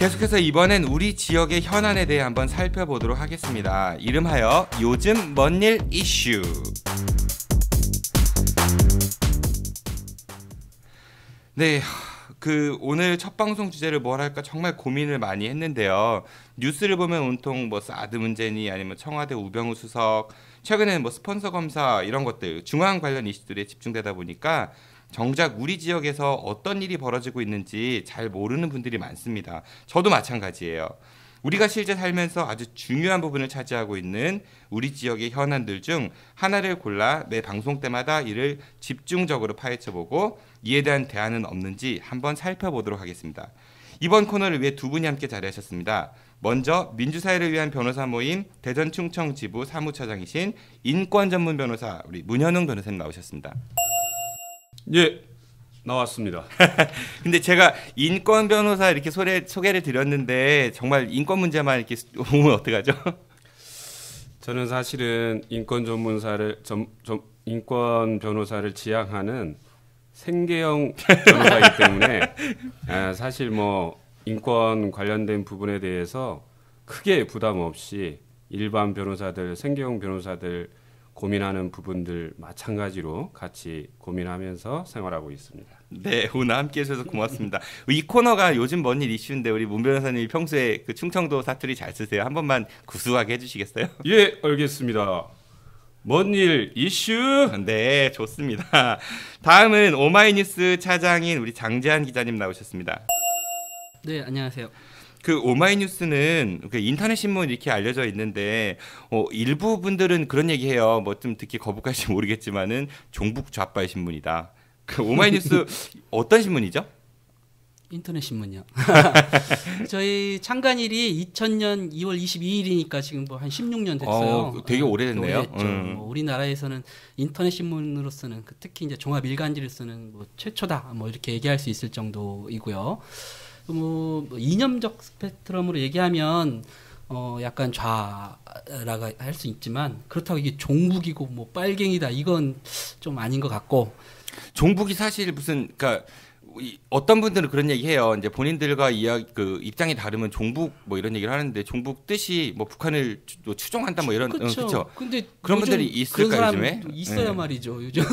계속해서 이번엔 우리 지역의 현안에 대해 한번 살펴보도록 하겠습니다. 이름하여 요즘 뭔 일 이슈. 네, 오늘 첫 방송 주제를 뭘 할까 정말 고민을 많이 했는데요. 뉴스를 보면 온통 뭐 사드 문제니 아니면 청와대 우병우 수석, 최근에는 뭐 스폰서 검사 이런 것들 중앙 관련 이슈들에 집중되다 보니까 정작 우리 지역에서 어떤 일이 벌어지고 있는지 잘 모르는 분들이 많습니다. 저도 마찬가지예요. 우리가 실제 살면서 아주 중요한 부분을 차지하고 있는 우리 지역의 현안들 중 하나를 골라 매 방송 때마다 이를 집중적으로 파헤쳐보고 이에 대한 대안은 없는지 한번 살펴보도록 하겠습니다. 이번 코너를 위해 두 분이 함께 자리하셨습니다. 먼저 민주사회를 위한 변호사 모임 대전 충청지부 사무처장이신 인권 전문 변호사 우리 문현웅 변호사님 나오셨습니다. 예, 나왔습니다. 근데 제가 인권 변호사 이렇게 소개를 드렸는데 정말 인권 문제만 이렇게 오면 어떡하죠? 저는 사실은 인권 변호사를 지향하는 생계형 변호사이기 때문에 사실 뭐 인권 관련된 부분에 대해서 크게 부담 없이 일반 변호사들, 생계형 변호사들 고민하는 부분들 마찬가지로 같이 고민하면서 생활하고 있습니다. 네, 오늘 함께해 주셔서 고맙습니다. 이 코너가 요즘 뭔 일 이슈인데 우리 문 변호사님이 평소에 그 충청도 사투리 잘 쓰세요. 한 번만 구수하게 해주시겠어요? 예, 알겠습니다. 뭔 일 이슈? 네, 좋습니다. 다음은 오마이뉴스 차장인 우리 장재한 기자님 나오셨습니다. 네, 안녕하세요. 오마이뉴스는 인터넷 신문 이렇게 알려져 있는데 일부 분들은 그런 얘기해요. 뭐 좀 듣기 거북할지 모르겠지만은 종북 좌빨 신문이다. 오마이뉴스 어떤 신문이죠? 인터넷 신문이요. 저희 창간일이 2000년 2월 22일이니까 지금 뭐 한 16년 됐어요. 되게 오래됐네요. 뭐 우리나라에서는 인터넷 신문으로서는 특히 이제 종합 일간지를 쓰는 뭐 최초다. 뭐 이렇게 얘기할 수 있을 정도이고요. 뭐 이념적 스펙트럼으로 얘기하면 약간 좌라고 할 수 있지만 그렇다고 이게 종북이고 뭐 빨갱이다 이건 좀 아닌 것 같고. 종북이 사실 무슨 그러니까 어떤 분들은 그런 얘기해요. 이제 본인들과 입장이 다르면 종북 뭐 이런 얘기를 하는데 종북 뜻이 뭐 북한을 추종한다 뭐 이런 그렇죠. 근데 그런 분들이 있을까 요즘에? 있어야 네. 말이죠. 요즘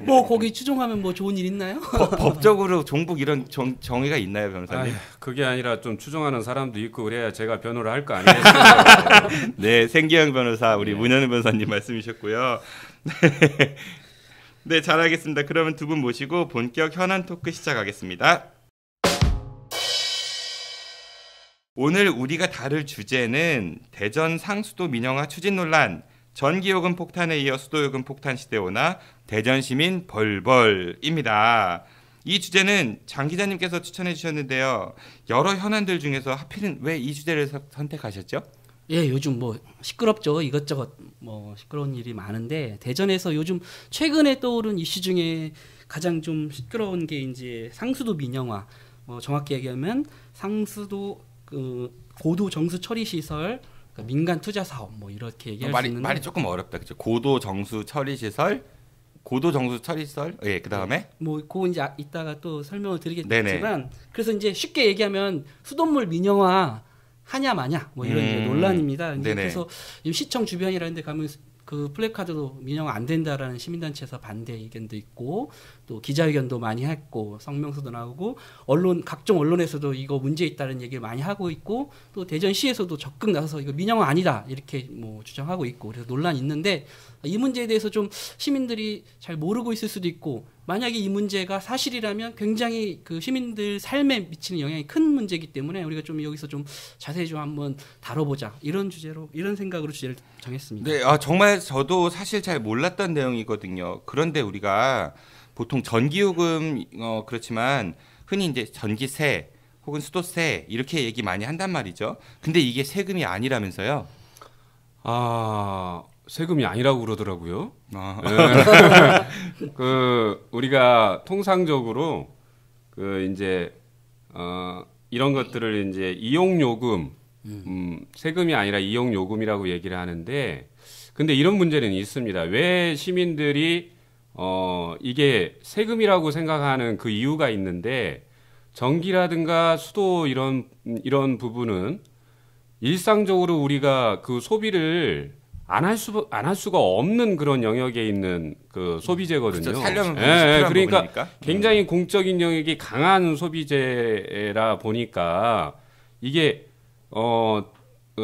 뭐 거기 추종하면 뭐 좋은 일 있나요? 법적으로 종북 이런 정의가 있나요, 변호사님? 그게 아니라 좀 추종하는 사람도 있고 그래야 제가 변호를 할 거 아니겠습니까? 네, 생기형 변호사 우리 문현우 변호사님 말씀이셨고요. 네, 잘 알겠습니다. 그러면 두 분 모시고 본격 현안 토크 시작하겠습니다. 오늘 우리가 다룰 주제는 대전 상수도 민영화 추진 논란, 전기요금 폭탄에 이어 수도요금 폭탄 시대 오나 대전 시민 벌벌입니다. 이 주제는 장 기자님께서 추천해 주셨는데요. 여러 현안들 중에서 하필은 왜 이 주제를 선택하셨죠? 예, 요즘 뭐 시끄럽죠. 이것저것 뭐 시끄러운 일이 많은데 대전에서 요즘 최근에 떠오른 이슈 중에 가장 좀 시끄러운 게 이제 상수도 민영화. 정확히 얘기하면 상수도 고도 정수 처리 시설 민간 투자 사업 뭐 이렇게 얘기할 수 있는데 말이 조금 어렵다. 그죠? 고도 정수 처리 시설. 예, 그다음에 그거 이제 이따가 또 설명을 드리겠지만 네네. 그래서 이제 쉽게 얘기하면 수돗물 민영화 하냐 마냐 뭐 이런 이제 논란입니다. 그래서 시청 주변이라는 데 가면 그 플래카드도 민영화 안 된다라는 시민단체에서 반대 의견도 있고 또 기자회견도 많이 했고 성명서도 나오고 각종 언론에서도 이거 문제 있다는 얘기를 많이 하고 있고 또 대전시에서도 적극 나서서 이거 민영화 아니다 이렇게 뭐 주장하고 있고 그래서 논란이 있는데 이 문제에 대해서 좀 시민들이 잘 모르고 있을 수도 있고 만약에 이 문제가 사실이라면 굉장히 그 시민들 삶에 미치는 영향이 큰 문제이기 때문에 우리가 좀 여기서 좀 자세히 좀 한번 다뤄보자 이런 생각으로 주제를 정했습니다. 네, 정말 저도 사실 잘 몰랐던 내용이거든요. 그런데 우리가 보통 전기요금 그렇지만 흔히 이제 전기세 혹은 수도세 이렇게 얘기 많이 한단 말이죠. 근데 이게 세금이 아니라면서요? 세금이 아니라고 그러더라고요. 네. 우리가 통상적으로 이제 이런 것들을 이제 이용요금, 세금이 아니라 이용요금이라고 얘기를 하는데, 근데 이런 문제는 있습니다. 왜 시민들이 이게 세금이라고 생각하는 그 이유가 있는데, 전기라든가 수도 이런 부분은 일상적으로 우리가 그 소비를 안 할 수가 없는 그런 영역에 있는 그 소비재거든요. 그렇죠. 살려면 필요한 그러니까 부분이니까. 굉장히 공적인 영역이 강한 소비재라 보니까 이게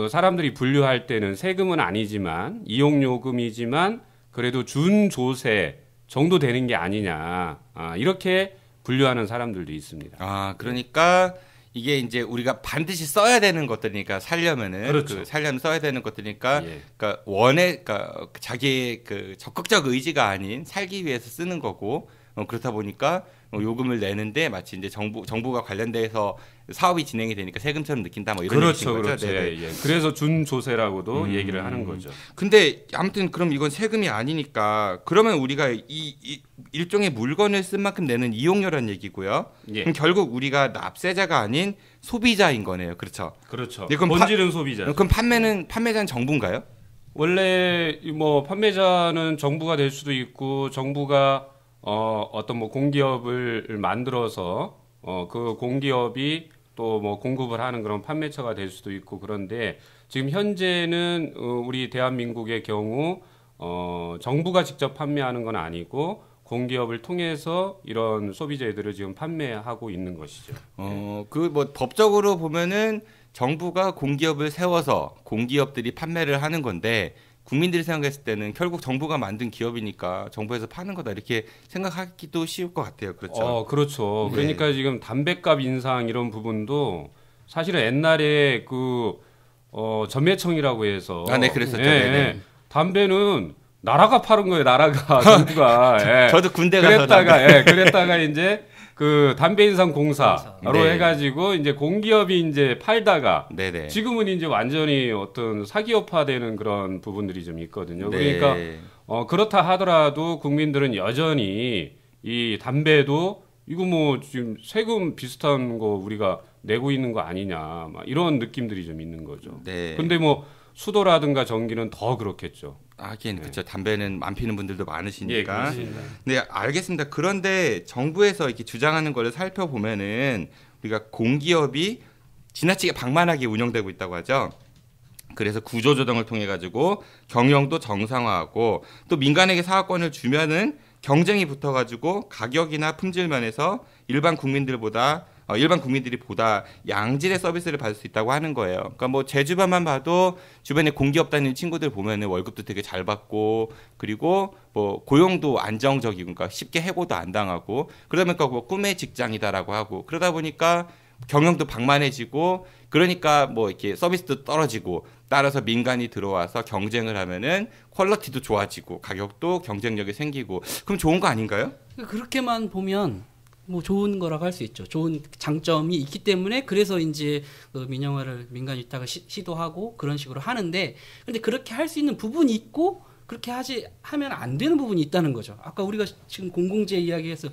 사람들이 분류할 때는 세금은 아니지만 이용요금이지만 그래도 준조세 정도 되는 게 아니냐 이렇게 분류하는 사람들도 있습니다. 아, 그러니까 이게 이제 우리가 반드시 써야 되는 것들이니까 살려면은 그렇죠. 살려면 써야 되는 것들이니까 예. 그러니까 그러니까 자기의 그 적극적 의지가 아닌 살기 위해서 쓰는 거고 그렇다 보니까 요금을 내는데 마치 이제 정부가 관련돼서 사업이 진행이 되니까 세금처럼 느낀다 뭐 이런 그렇죠, 얘기인 거죠. 그렇죠. 예. 그래서 준조세라고도 얘기를 하는 거죠. 근데 아무튼 그럼 이건 세금이 아니니까 그러면 우리가 이 일종의 물건을 쓴 만큼 내는 이용료란 얘기고요. 예. 그럼 결국 우리가 납세자가 아닌 소비자인 거네요. 그렇죠. 그렇죠. 네, 그럼 본질은 소비자. 그럼 판매자는 정부인가요? 원래 뭐 판매자는 정부가 될 수도 있고 정부가 어떤 뭐 공기업을 만들어서 그 공기업이 또 뭐 공급을 하는 그런 판매처가 될 수도 있고 그런데 지금 현재는 우리 대한민국의 경우 정부가 직접 판매하는 건 아니고 공기업을 통해서 이런 소비재들을 지금 판매하고 있는 것이죠. 그 뭐 법적으로 보면은 정부가 공기업을 세워서 공기업들이 판매를 하는 건데 국민들이 생각했을 때는 결국 정부가 만든 기업이니까 정부에서 파는 거다 이렇게 생각하기도 쉬울 것 같아요. 그렇죠. 그렇죠. 네. 그러니까 지금 담배값 인상 이런 부분도 사실은 옛날에 전매청이라고 해서 네, 그랬었죠. 예, 예. 담배는 나라가 파는 거예요. 나라가 정부가. 예. 저도 군대 가서 그랬다가 이제 그 담배 인상 공사로 네. 해가지고 이제 공기업이 이제 팔다가 네네. 지금은 이제 완전히 어떤 사기업화되는 그런 부분들이 좀 있거든요. 네. 그러니까 그렇다 하더라도 국민들은 여전히 이 담배도 이거 뭐 지금 세금 비슷한 거 우리가 내고 있는 거 아니냐 막 이런 느낌들이 좀 있는 거죠. 네. 근데 뭐 수도라든가 전기는 더 그렇겠죠. 하긴 네. 그렇죠. 담배는 안 피는 분들도 많으시니까. 예, 네, 알겠습니다. 그런데 정부에서 이렇게 주장하는 거를 살펴보면은 우리가 공기업이 지나치게 방만하게 운영되고 있다고 하죠. 그래서 구조조정을 통해 가지고 경영도 정상화하고 또 민간에게 사업권을 주면은 경쟁이 붙어가지고 가격이나 품질 면에서 일반 국민들이 보다 양질의 서비스를 받을 수 있다고 하는 거예요. 그러니까 뭐 제 주변만 봐도 주변에 공기업 다니는 친구들 보면은 월급도 되게 잘 받고 그리고 뭐 고용도 안정적이고 그러니까 쉽게 해고도 안 당하고 그러다 보니까 뭐 꿈의 직장이다라고 하고 그러다 보니까 경영도 방만해지고 그러니까 뭐 이렇게 서비스도 떨어지고 따라서 민간이 들어와서 경쟁을 하면은 퀄리티도 좋아지고 가격도 경쟁력이 생기고 그럼 좋은 거 아닌가요? 그렇게만 보면 뭐 좋은 거라고 할 수 있죠. 좋은 장점이 있기 때문에 그래서 이제 그 민영화를 민간 위탁을 시도하고 그런 식으로 하는데 근데 그렇게 할 수 있는 부분이 있고 그렇게 하면 안 되는 부분이 있다는 거죠. 아까 우리가 지금 공공재 이야기해서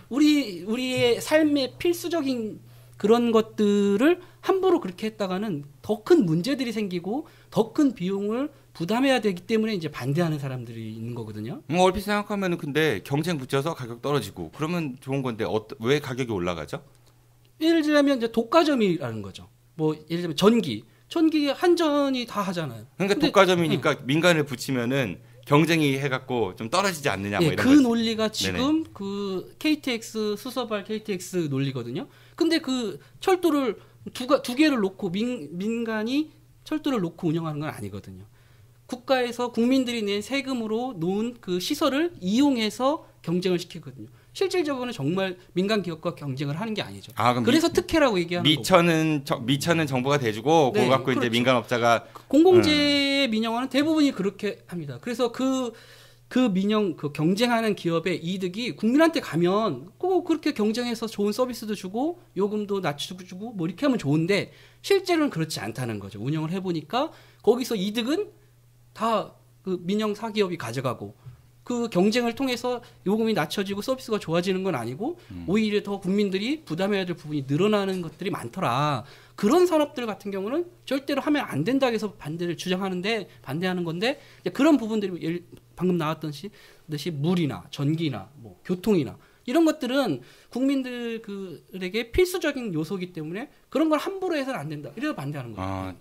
우리의 삶의 필수적인 그런 것들을 함부로 그렇게 했다가는 더 큰 문제들이 생기고 더 큰 비용을 부담해야 되기 때문에 이제 반대하는 사람들이 있는 거거든요. 얼핏 생각하면은 근데 경쟁 붙여서 가격 떨어지고 그러면 좋은 건데 왜 가격이 올라가죠? 예를 들면 이제 독과점이라는 거죠. 뭐 예를 들면 전기 한전이 다 하잖아요. 그러니까 독과점이니까 민간을 붙이면은 경쟁이 해갖고 좀 떨어지지 않느냐 뭐 이런 그 거지. 논리가 지금 그 KTX 수서발 KTX 논리거든요. 근데 그 철도를 두 개를 놓고 민간이 철도를 놓고 운영하는 건 아니거든요. 국가에서 국민들이 낸 세금으로 놓은 그 시설을 이용해서 경쟁을 시키거든요. 실질적으로는 정말 민간 기업과 경쟁을 하는 게 아니죠. 그럼 그래서 특혜라고 얘기하는 거고. 미천은 정부가 대주고 그거 갖고 그렇죠. 이제 민간업자가 공공재 민영화는 대부분이 그렇게 합니다. 그래서 그 경쟁하는 기업의 이득이 국민한테 가면 꼭 그렇게 경쟁해서 좋은 서비스도 주고 요금도 낮추고 뭐 이렇게 하면 좋은데 실제로는 그렇지 않다는 거죠. 운영을 해보니까 거기서 이득은 다 그 민영 사기업이 가져가고 그 경쟁을 통해서 요금이 낮춰지고 서비스가 좋아지는 건 아니고 오히려 더 국민들이 부담해야 될 부분이 늘어나는 것들이 많더라. 그런 산업들 같은 경우는 절대로 하면 안 된다 해서 반대하는 건데 그런 부분들이 방금 나왔던 듯이 물이나 전기나 뭐 교통이나 이런 것들은 국민들에게 필수적인 요소이기 때문에 그런 걸 함부로 해서는 안 된다. 이래서 반대하는 거예요.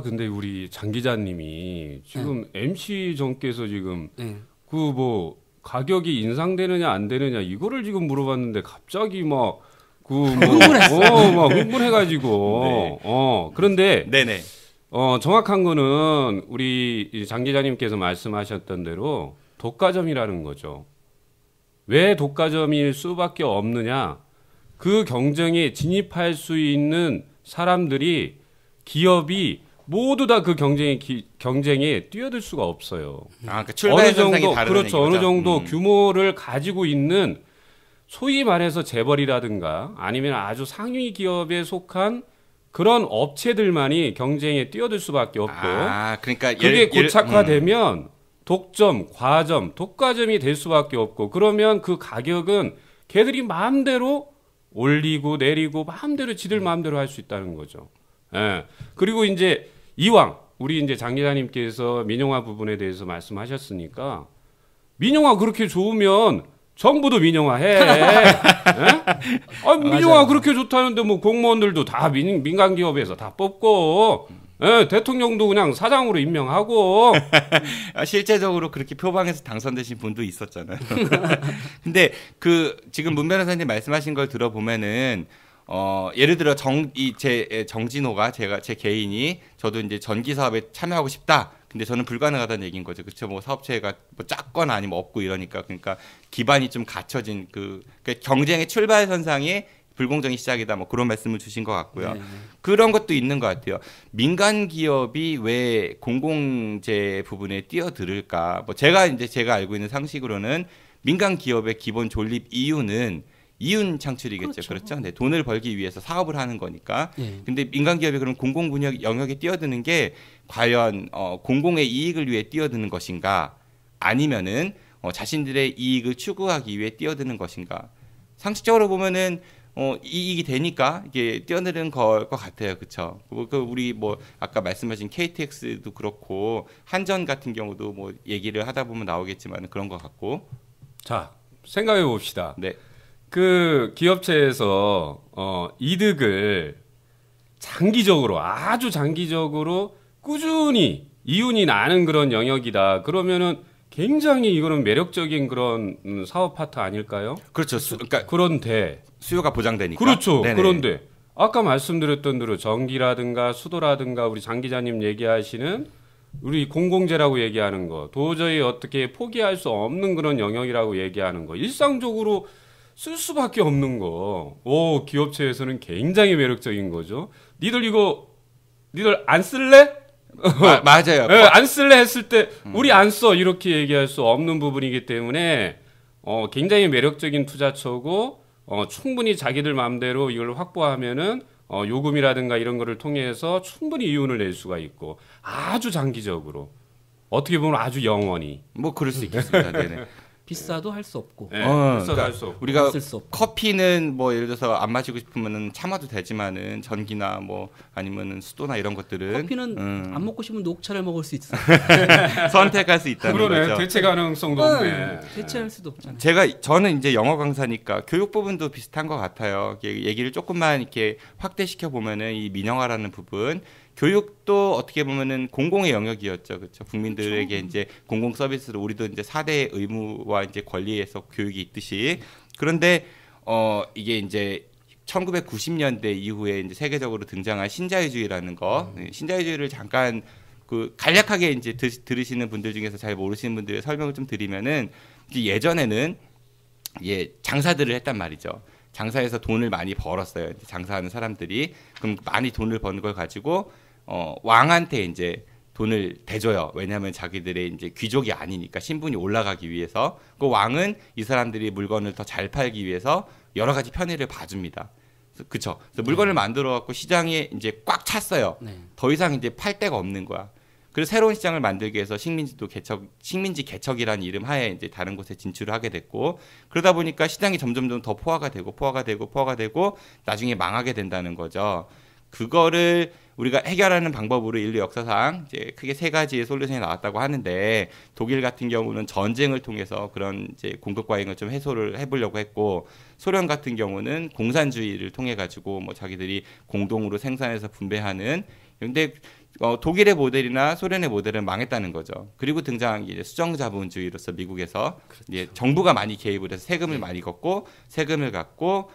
근데 우리 장 기자님이 지금 MC 정께서 지금 네. 그 뭐 가격이 인상되느냐 안 되느냐 이거를 지금 물어봤는데 갑자기 막 흥분해가지고 네. 그런데 네네. 정확한 거는 우리 장 기자님께서 말씀하셨던 대로 독과점이라는 거죠. 왜 독과점일 수밖에 없느냐? 그 경쟁에 진입할 수 있는 사람들이 기업이 모두 다 그 경쟁에 뛰어들 수가 없어요. 그 출발 선상이 다르다는 그렇죠. 얘기죠. 어느 정도 규모를 가지고 있는 소위 말해서 재벌이라든가 아니면 아주 상위 기업에 속한 그런 업체들만이 경쟁에 뛰어들 수밖에 없고 그러니까 그게 고착화되면 독점, 과점, 독과점이 될 수밖에 없고 그러면 그 가격은 걔들이 마음대로 올리고 내리고 마음대로 지들 마음대로 할 수 있다는 거죠. 예. 그리고 이제 이왕 우리 이제 장 기자님께서 민영화 부분에 대해서 말씀하셨으니까 민영화 그렇게 좋으면 정부도 민영화해. 예? 민영화 그렇게 좋다는데 뭐 공무원들도 다 민간 기업에서 다 뽑고 대통령도 그냥 사장으로 임명하고. 실제적으로 그렇게 표방해서 당선되신 분도 있었잖아요. 근데 지금 문 변호사님 말씀하신 걸 들어보면은 예를 들어 정진호가 제 개인이 저도 이제 전기 사업에 참여하고 싶다. 근데 저는 불가능하다는 얘기인 거죠. 그렇죠. 뭐 사업체가 뭐 작거나 아니면 없고 이러니까 그러니까 기반이 좀 갖춰진 그러니까 경쟁의 출발선상에 불공정이 시작이다. 뭐 그런 말씀을 주신 것 같고요. 네. 그런 것도 있는 것 같아요. 민간 기업이 왜 공공재 부분에 뛰어들을까? 뭐 제가 알고 있는 상식으로는 민간 기업의 기본 존립 이유는 이윤 창출이겠죠. 그렇죠. 네, 돈을 벌기 위해서 사업을 하는 거니까. 근데 민간 기업이 그럼 공공 분야 영역에 뛰어드는 게 과연 공공의 이익을 위해 뛰어드는 것인가? 아니면은 자신들의 이익을 추구하기 위해 뛰어드는 것인가? 상식적으로 보면은 이익이 되니까 이게 뛰어드는 걸 것 같아요. 그렇죠. 우리 뭐 아까 말씀하신 KTX도 그렇고 한전 같은 경우도 뭐 얘기를 하다 보면 나오겠지만 그런 것 같고. 자, 생각해 봅시다. 네. 그 기업체에서 이득을 아주 장기적으로 꾸준히 이윤이 나는 그런 영역이다. 그러면은 굉장히 이거는 매력적인 그런 사업 파트 아닐까요? 그렇죠. 그러니까 그런데 수요가 보장되니까. 그렇죠. 네네. 그런데 아까 말씀드렸던 대로 전기라든가 수도라든가 우리 장 기자님 얘기하시는 우리 공공재라고 얘기하는 거 도저히 어떻게 포기할 수 없는 그런 영역이라고 얘기하는 거 일상적으로 쓸 수밖에 없는 거. 기업체에서는 굉장히 매력적인 거죠. 니들 안 쓸래? 맞아요. 네, 안 쓸래 했을 때 우리 안 써 이렇게 얘기할 수 없는 부분이기 때문에 굉장히 매력적인 투자처고 충분히 자기들 마음대로 이걸 확보하면은 요금이라든가 이런 거를 통해서 충분히 이윤을 낼 수가 있고 아주 장기적으로 어떻게 보면 아주 영원히 뭐 그럴 수 있겠습니다. 네네. 비싸도 할 수 없고. 네, 그러니까 할 수 없고. 우리가 쓸 수 없고. 커피는 뭐 예를 들어서 안 마시고 싶으면은 참아도 되지만은 전기나 뭐 아니면은 수도나 이런 것들은 커피는 안 먹고 싶으면 녹차를 먹을 수 있어. 선택할 수 있다는 그러네. 거죠. 대체 가능성도 없네. 대체할 수도 없잖아요. 저는 이제 영어 강사니까 교육 부분도 비슷한 것 같아요. 얘기를 조금만 이렇게 확대시켜 보면은 이 민영화라는 부분, 교육도 어떻게 보면은 공공의 영역이었죠, 그렇죠? 국민들에게 그렇죠. 이제 공공 서비스로 우리도 이제 4대 의무와 이제 권리에서 교육이 있듯이 그런데 이게 이제 1990년대 이후에 이제 세계적으로 등장한 신자유주의라는 거, 신자유주의를 잠깐 간략하게 이제 들으시는 분들 중에서 잘 모르시는 분들의 설명을 좀 드리면은 예전에는 장사들을 했단 말이죠. 장사해서 돈을 많이 벌었어요. 장사하는 사람들이 그럼 많이 돈을 버는 걸 가지고 왕한테 이제 돈을 대줘요. 왜냐하면 자기들의 이제 귀족이 아니니까 신분이 올라가기 위해서 그 왕은 이 사람들이 물건을 더 잘 팔기 위해서 여러 가지 편의를 봐줍니다. 그렇죠. 그래서 물건을 만들어 갖고 시장에 이제 꽉 찼어요. 네. 더 이상 이제 팔 데가 없는 거야. 그래서 새로운 시장을 만들기 위해서 식민지 개척이라는 이름 하에 이제 다른 곳에 진출을 하게 됐고 그러다 보니까 시장이 점점 더 포화가 되고 나중에 망하게 된다는 거죠. 그거를 우리가 해결하는 방법으로 인류 역사상 이제 크게 세 가지의 솔루션이 나왔다고 하는데 독일 같은 경우는 전쟁을 통해서 그런 이제 공급 과잉을 좀 해소를 해보려고 했고 소련 같은 경우는 공산주의를 통해 가지고 뭐 자기들이 공동으로 생산해서 분배하는 근데 독일의 모델이나 소련의 모델은 망했다는 거죠. 그리고 등장한 게 이제 수정자본주의로서 미국에서 그렇죠. 이제 정부가 많이 개입을 해서 세금을 많이 걷고 세금을 갖고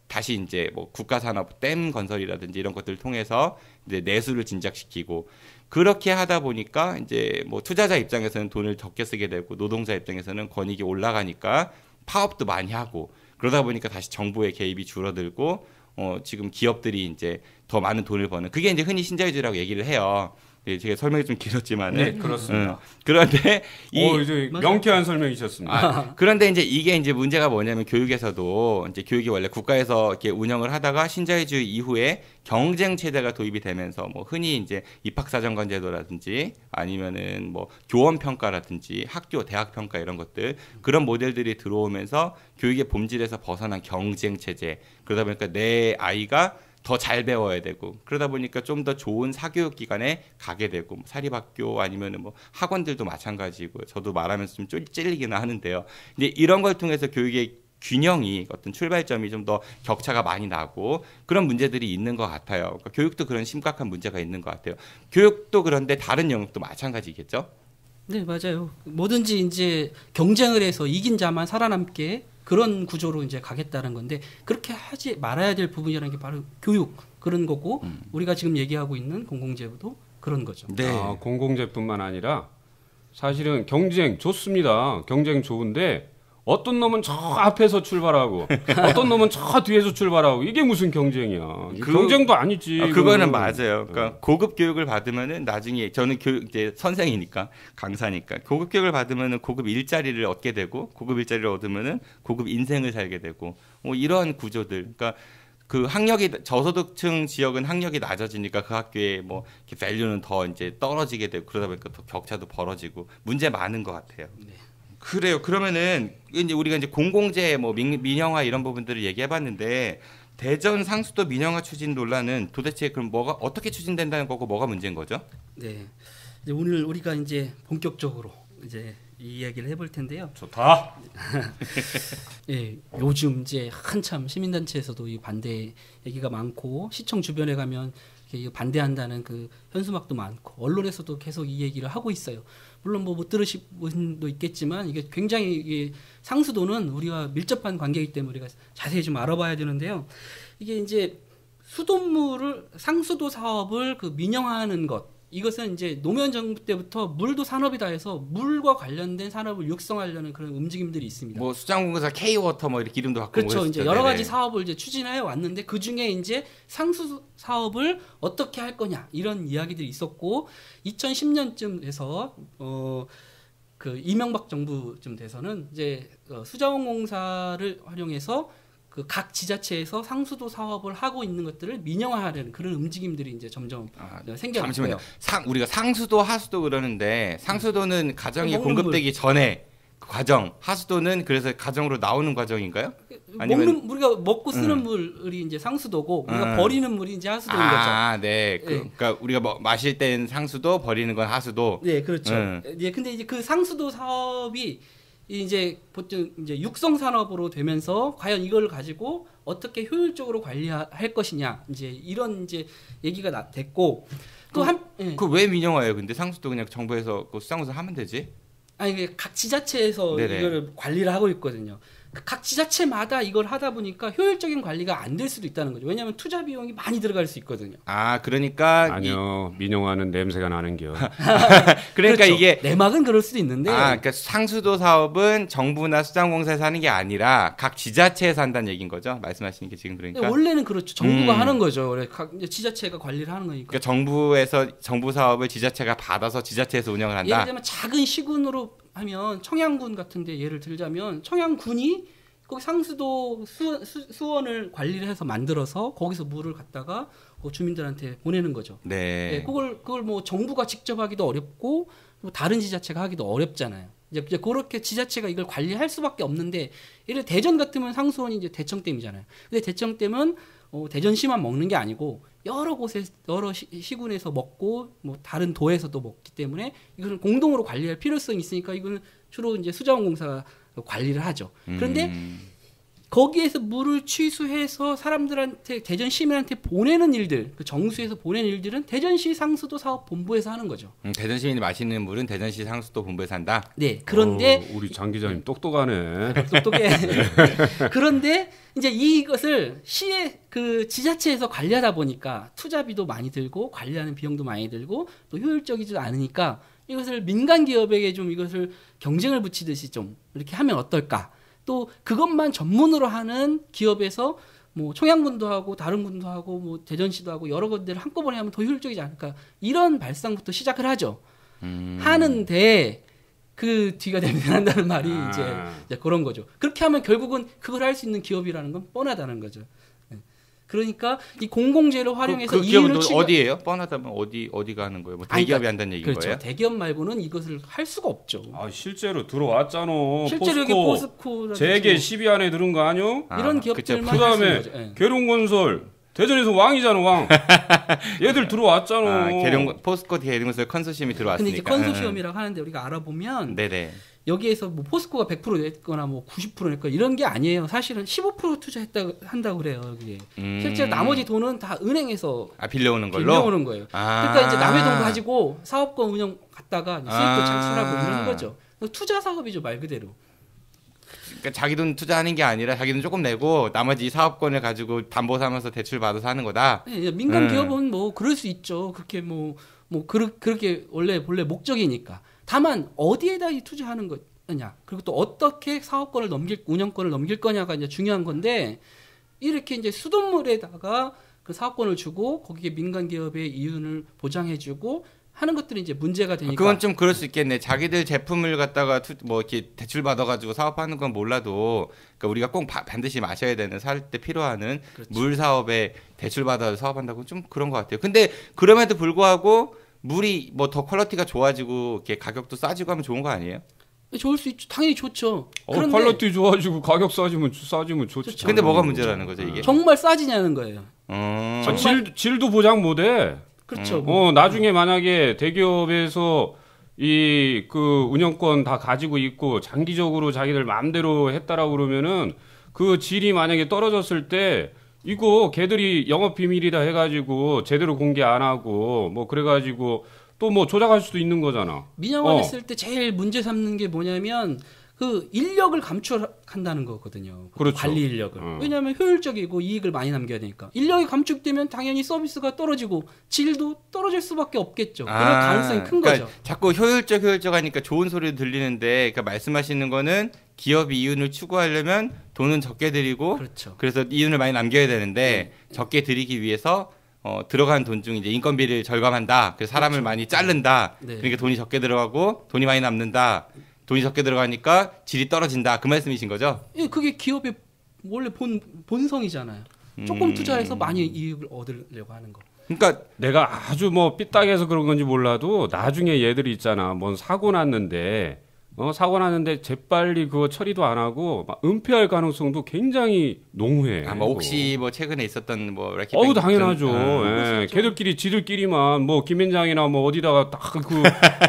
다시 이제 뭐 국가산업 댐 건설이라든지 이런 것들을 통해서 이제 내수를 진작시키고 그렇게 하다 보니까 이제 뭐 투자자 입장에서는 돈을 적게 쓰게 되고 노동자 입장에서는 권익이 올라가니까 파업도 많이 하고 그러다 보니까 다시 정부의 개입이 줄어들고 지금 기업들이 이제 더 많은 돈을 버는 그게 이제 흔히 신자유주의라고 얘기를 해요. 네, 제가 설명이 좀 길었지만은 네, 그렇습니다. 그런데 이제 명쾌한 설명이셨습니다. 그런데 이제 이게 이제 문제가 뭐냐면 교육에서도 이제 교육이 원래 국가에서 이렇게 운영을 하다가 신자유주의 이후에 경쟁 체제가 도입이 되면서 뭐 흔히 이제 입학사정관 제도라든지 아니면은 뭐 교원 평가라든지 학교 대학 평가 이런 것들 그런 모델들이 들어오면서 교육의 본질에서 벗어난 경쟁 체제 그러다 보니까 내 아이가 더 잘 배워야 되고 그러다 보니까 좀 더 좋은 사교육 기관에 가게 되고 뭐 사립학교 아니면은 뭐 학원들도 마찬가지고 저도 말하면서 좀 찔리기는 하는데요. 근데 이런 걸 통해서 교육의 균형이 어떤 출발점이 좀 더 격차가 많이 나고 그런 문제들이 있는 것 같아요. 그러니까 교육도 그런 심각한 문제가 있는 것 같아요. 교육도 그런데 다른 영역도 마찬가지겠죠? 네, 맞아요. 뭐든지 이제 경쟁을 해서 이긴 자만 살아남게 그런 구조로 이제 가겠다는 건데 그렇게 하지 말아야 될 부분이라는 게 바로 교육 그런 거고 우리가 지금 얘기하고 있는 공공재도 그런 거죠. 네. 공공재뿐만 아니라 사실은 경쟁 좋습니다. 경쟁 좋은데 어떤 놈은 저 앞에서 출발하고 어떤 놈은 저 뒤에서 출발하고 이게 무슨 경쟁이야? 경쟁도 아니지. 그거는 맞아요. 그러니까 고급 교육을 받으면은 나중에 저는 교육 이제 선생이니까 강사니까 고급 교육을 받으면은 고급 일자리를 얻게 되고 고급 일자리를 얻으면은 고급 인생을 살게 되고 뭐 이런 구조들. 그러니까 그 학력이 저소득층 지역은 학력이 낮아지니까 그 학교의 뭐 밸류는 더 이제 떨어지게 되고 그러다 보니까 더 격차도 벌어지고 문제 많은 것 같아요. 네. 그래요. 그러면은 이제 우리가 이제 공공재 뭐 민영화 이런 부분들을 얘기해봤는데 대전 상수도 민영화 추진 논란은 도대체 그럼 뭐가 어떻게 추진된다는 거고 뭐가 문제인 거죠? 네. 이제 오늘 우리가 이제 본격적으로 이제 이 이야기를 해볼 텐데요. 좋다. 예, 요즘 이제 한참 시민단체에서도 이 반대 얘기가 많고 시청 주변에 가면 반대한다는 그 현수막도 많고 언론에서도 계속 이 얘기를 하고 있어요. 물론 뭐 못 들으신 분도 있겠지만 이게 굉장히 이게 상수도는 우리와 밀접한 관계이기 때문에 우리가 자세히 좀 알아봐야 되는데요. 이게 이제 수돗물을 상수도 사업을 그 민영화하는 것 이것은 이제 노무현 정부 때부터 물도 산업이다 해서 물과 관련된 산업을 육성하려는 그런 움직임들이 있습니다. 뭐 수자원공사 K-워터 뭐 이렇게 이름도 바꾸고 그렇죠. 이제 여러 가지 사업을 이제 추진해 왔는데 그 중에 이제 상수 사업을 어떻게 할 거냐 이런 이야기들이 있었고 2010년쯤 돼서 그 이명박 정부쯤 돼서는 이제 수자원공사를 활용해서 그 각 지자체에서 상수도 사업을 하고 있는 것들을 민영화하려는 그런 움직임들이 이제 점점 생겨났고요. 우리가 상수도, 하수도 그러는데 상수도는 가정이 공급되기 전에 그 과정, 하수도는 그래서 가정으로 나오는 과정인가요? 아니면 우리가 먹고 쓰는 물이 이제 상수도고 우리가 버리는 물이 이제 하수도인 거죠. 아, 네. 그러니까 우리가 뭐 마실 땐 상수도, 버리는 건 하수도. 네, 그렇죠. 예, 근데 이제 그 상수도 사업이 이제 보통 이제 육성 산업으로 되면서 과연 이걸 가지고 어떻게 효율적으로 관리할 것이냐 이제 이런 이제 얘기가 됐고 또 그 왜 민영화예요? 근데 상수도 그냥 정부에서 그 수상공사 하면 되지? 아니 각 지자체에서 네네. 이걸 관리를 하고 있거든요. 각 지자체마다 이걸 하다 보니까 효율적인 관리가 안 될 수도 있다는 거죠. 왜냐하면 투자 비용이 많이 들어갈 수 있거든요. 아, 그러니까 아니요, 민영화는 냄새가 나는겨. 그러니까 그렇죠. 이게 내막은 그럴 수도 있는데. 그러니까 상수도 사업은 정부나 수자원공사에서 하는 게 아니라 각 지자체에서 한다는 얘기인 거죠. 말씀하시는 게 지금 그러니까. 원래는 그렇죠. 정부가 하는 거죠. 각 지자체가 관리를 하는 거니까. 그러니까 정부에서 정부 사업을 지자체가 받아서 지자체에서 운영을 한다. 예를 들면 작은 시군으로 하면 청양군 같은데 예를 들자면 청양군이 거기 상수도 수원을 관리를 해서 만들어서 거기서 물을 갖다가 주민들한테 보내는 거죠. 네. 그걸 뭐 정부가 직접 하기도 어렵고 뭐 다른 지자체가 하기도 어렵잖아요. 이제 그렇게 지자체가 이걸 관리할 수밖에 없는데, 예를 들어 대전 같으면 상수원이 이제 대청댐이잖아요. 근데 대청댐은 대전시만 먹는 게 아니고 여러 곳에 여러 시군에서 먹고 뭐 다른 도에서도 먹기 때문에 이거는 공동으로 관리할 필요성이 있으니까 이거는 주로 이제 수자원공사가 관리를 하죠. 그런데 거기에서 물을 취수해서 사람들한테, 대전 시민한테 보내는 일들, 그 정수에서 보내는 일들은 대전시 상수도 사업본부에서 하는 거죠. 대전 시민이 마시는 물은 대전시 상수도 본부에서 한다. 네. 그런데 우리 장 기자님 똑똑하네. 똑똑해. 그런데 이제 이것을 시의 그 지자체에서 관리하다 보니까 투자비도 많이 들고 관리하는 비용도 많이 들고 또 효율적이지도 않으니까 이것을 민간 기업에게 좀 이것을 경쟁을 붙이듯이 좀 이렇게 하면 어떨까? 또 그것만 전문으로 하는 기업에서 뭐 청양군도 하고 다른 군도 하고 뭐 대전시도 하고 여러 군데를 한꺼번에 하면 더 효율적이지 않을까, 이런 발상부터 시작을 하죠. 하는데 그 뒤가 냄새 난다는 말이 이제 그런 거죠. 그렇게 하면 결국은 그걸 할 수 있는 기업이라는 건 뻔하다는 거죠. 그러니까 이 공공재를 활용해서 그 기업은 어디예요? 뻔하다면 어디가 하는 거예요? 뭐 대기업이 한다는 얘기인 그렇죠. 거예요? 대기업 말고는 이것을 할 수가 없죠. 실제로 들어왔잖아. 실제로 여기 포스코 재계 10위 안에 들은 거 아니요? 이런 기업들만 그다음에 계룡건설 대전에서 왕이잖아, 왕. 얘들 들어왔잖아. 포스코 대리건설 컨소시엄이 들어왔으니까. 근데 이제 컨소시엄이라고 하는데 우리가 알아보면 네네. 여기에서 뭐 포스코가 100% 냈거나 뭐 90% 냈거나 이런 게 아니에요. 사실은 15% 한다고 그래요. 여기에. 실제 나머지 돈은 다 은행에서 빌려오는 걸로? 빌려오는 거예요. 그러니까 이제 남의 돈 가지고 사업권 운영 갖다가 수익도 창출하고 이런 거죠. 투자 사업이죠, 말 그대로. 그러니까 자기 돈 투자하는 게 아니라 자기 돈 조금 내고 나머지 사업권을 가지고 담보 삼아서 대출 받아서 하는 거다. 네, 민간 기업은 뭐 그럴 수 있죠. 그렇게 그렇게 원래 본래 목적이니까. 다만 어디에다 투자하는 거냐, 그리고 또 어떻게 사업권을 운영권을 넘길 거냐가 이제 중요한 건데, 이렇게 이제 수돗물에다가 그 사업권을 주고 거기에 민간 기업의 이윤을 보장해주고 하는 것들이 이제 문제가 되니까. 그건 좀 그럴 수 있겠네. 자기들 제품을 갖다가 뭐 이렇게 대출 받아가지고 사업하는 건 몰라도, 그러니까 우리가 꼭 반드시 마셔야 되는, 살 때 필요하는 그렇죠. 물 사업에 대출 받아서 사업한다고 좀 그런 것 같아요. 근데 그럼에도 불구하고 물이 뭐 더 퀄리티가 좋아지고 이렇게 가격도 싸지고 하면 좋은 거 아니에요? 좋을 수 있죠. 당연히 좋죠. 그런데 퀄리티 좋아지고 가격 싸지면 좋지. 근데 뭐가 문제라는 거죠, 이게? 정말 싸지냐는 거예요. 질도 보장 못해. 그렇죠. 나중에 만약에 대기업에서 그 운영권 다 가지고 있고 장기적으로 자기들 마음대로 했다라고 그러면은 그 질이 만약에 떨어졌을 때 이거 걔들이 영업 비밀이다 해가지고 제대로 공개 안 하고 뭐 그래가지고 또 뭐 조작할 수도 있는 거잖아. 민영화 했을 때 제일 문제 삼는 게 뭐냐면 그 인력을 감축한다는 거거든요. 그렇죠. 관리 인력을. 왜냐하면 효율적이고 이익을 많이 남겨야 되니까. 인력이 감축되면 당연히 서비스가 떨어지고 질도 떨어질 수밖에 없겠죠. 그럴 가능성이 큰 그러니까 거죠. 자꾸 효율적 하니까 좋은 소리 들리는데, 그러니까 말씀하시는 거는 기업이 이윤을 추구하려면 돈은 적게 들이고, 그렇죠. 그래서 이윤을 많이 남겨야 되는데 적게 들이기 위해서 들어간 돈 중 이제 인건비를 절감한다. 그래서 사람을 그렇죠. 많이 자른다. 네. 그러니까 돈이 적게 들어가고 돈이 많이 남는다. 돈이 적게 들어가니까 질이 떨어진다. 그 말씀이신 거죠? 예, 그게 기업의 원래 본성이잖아요. 조금 투자해서 많이 이익을 얻으려고 하는 거. 그러니까 내가 아주 뭐 삐딱해서 그런 건지 몰라도 나중에 얘들이 있잖아. 뭔 사고 났는데 재빨리 그거 처리도 안 하고 막 은폐할 가능성도 굉장히 농후해. 뭐 혹시 뭐 최근에 있었던 뭐 당연하죠. 예. 걔들끼리 지들끼리만 뭐 김현장이나 뭐 어디다가 딱 그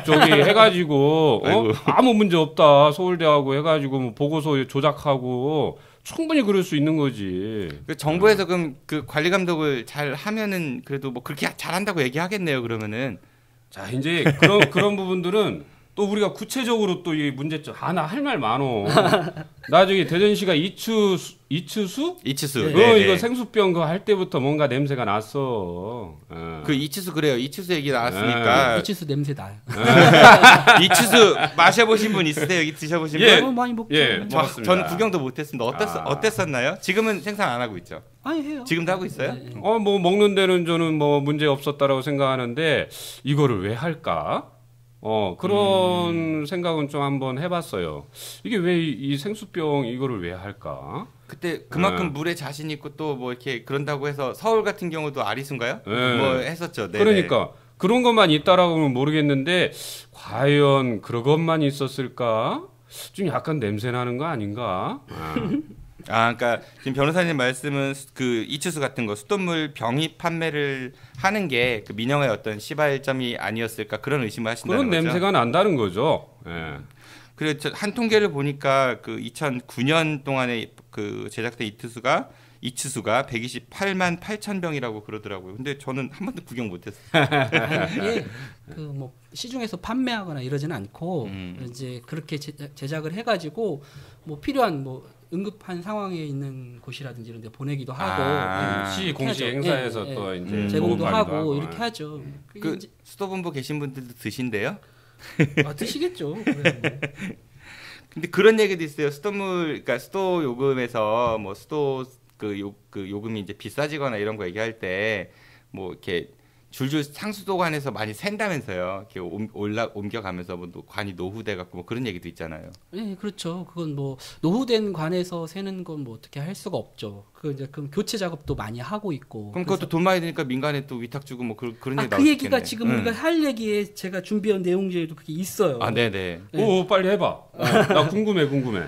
저기 해가지고 아무 문제 없다 서울대하고 해가지고 뭐 보고서 조작하고 충분히 그럴 수 있는 거지. 정부에서 그럼 그 관리 감독을 잘 하면은 그래도 뭐 그렇게 잘한다고 얘기하겠네요. 그러면은. 자 이제 그런 부분들은. 또 우리가 구체적으로 또 이 문제점 나 할 말 많어. 나중에 대전시가 이추수? 네. 이거 생수병 그거 할 때부터 뭔가 냄새가 났어. 그 이추수 그래요. 이추수 얘기 나왔으니까. 이추수 냄새 나요. 이추수 마셔보신 분 있으세요? 여기 드셔보신 분? 많이 먹죠. 전 구경도 못했습니다. 어땠었나요? 지금은 생산 안 하고 있죠. 아니 해요. 지금도 하고 있어요? 네. 뭐 먹는 데는 저는 뭐 문제 없었다라고 생각하는데 이거를 왜 할까? 그런 생각은 좀 한번 해봤어요. 이게 왜 이 생수병 이거를 왜 할까? 그때 그만큼 물에 자신 있고 또 뭐 이렇게 그런다고 해서 서울 같은 경우도 아리수인가요? 뭐 했었죠. 네네. 그러니까 그런 것만 있다라고는 모르겠는데 과연 그것만 있었을까? 좀 약간 냄새 나는 거 아닌가? 그러니까 지금 변호사님 말씀은 그 이추수 같은 거 수돗물 병입 판매를 하는 게 그 민영화의 어떤 시발점이 아니었을까 그런 의심을 하신다는 그런 거죠. 냄새가 난다는 거죠. 예. 그리고 한 통계를 보니까 그 2009년 동안에 그 제작된 이추수가 128만 8천 병이라고 그러더라고요. 근데 저는 한 번도 구경 못했어요. 이게 그 뭐 시중에서 판매하거나 이러지는 않고 이제 그렇게 제작을 해가지고 뭐 필요한 뭐 응급한 상황에 있는 곳이라든지 이런 데 보내기도 하고 시 공식 하죠. 행사에서 또 이제 제공도 하고 하고 이렇게 하죠. 그 수도본부 계신 분들도 드신대요? 드시겠죠. 근데 그런 얘기도 있어요. 그러니까 수도 요금에서 뭐 수도 그 요금이 이제 비싸지거나 이런 거 얘기할 때 뭐 이렇게 줄줄 상수도관에서 많이 샌다면서요. 이렇게 옮겨가면서 뭐 관이 노후돼 갖고 뭐 그런 얘기도 있잖아요. 네, 그렇죠. 그건 뭐 노후된 관에서 세는 건 뭐 어떻게 할 수가 없죠. 그 이제 그럼 교체 작업도 많이 하고 있고. 그럼 그것도 돈 많이 드니까 민간에 또 위탁 주고 뭐 그런 얘기 나올 수 그 얘기가 있겠네. 지금 우리가 할 얘기에 제가 준비한 내용 중에도 그게 있어요. 네네. 오, 빨리 해봐. 나 궁금해.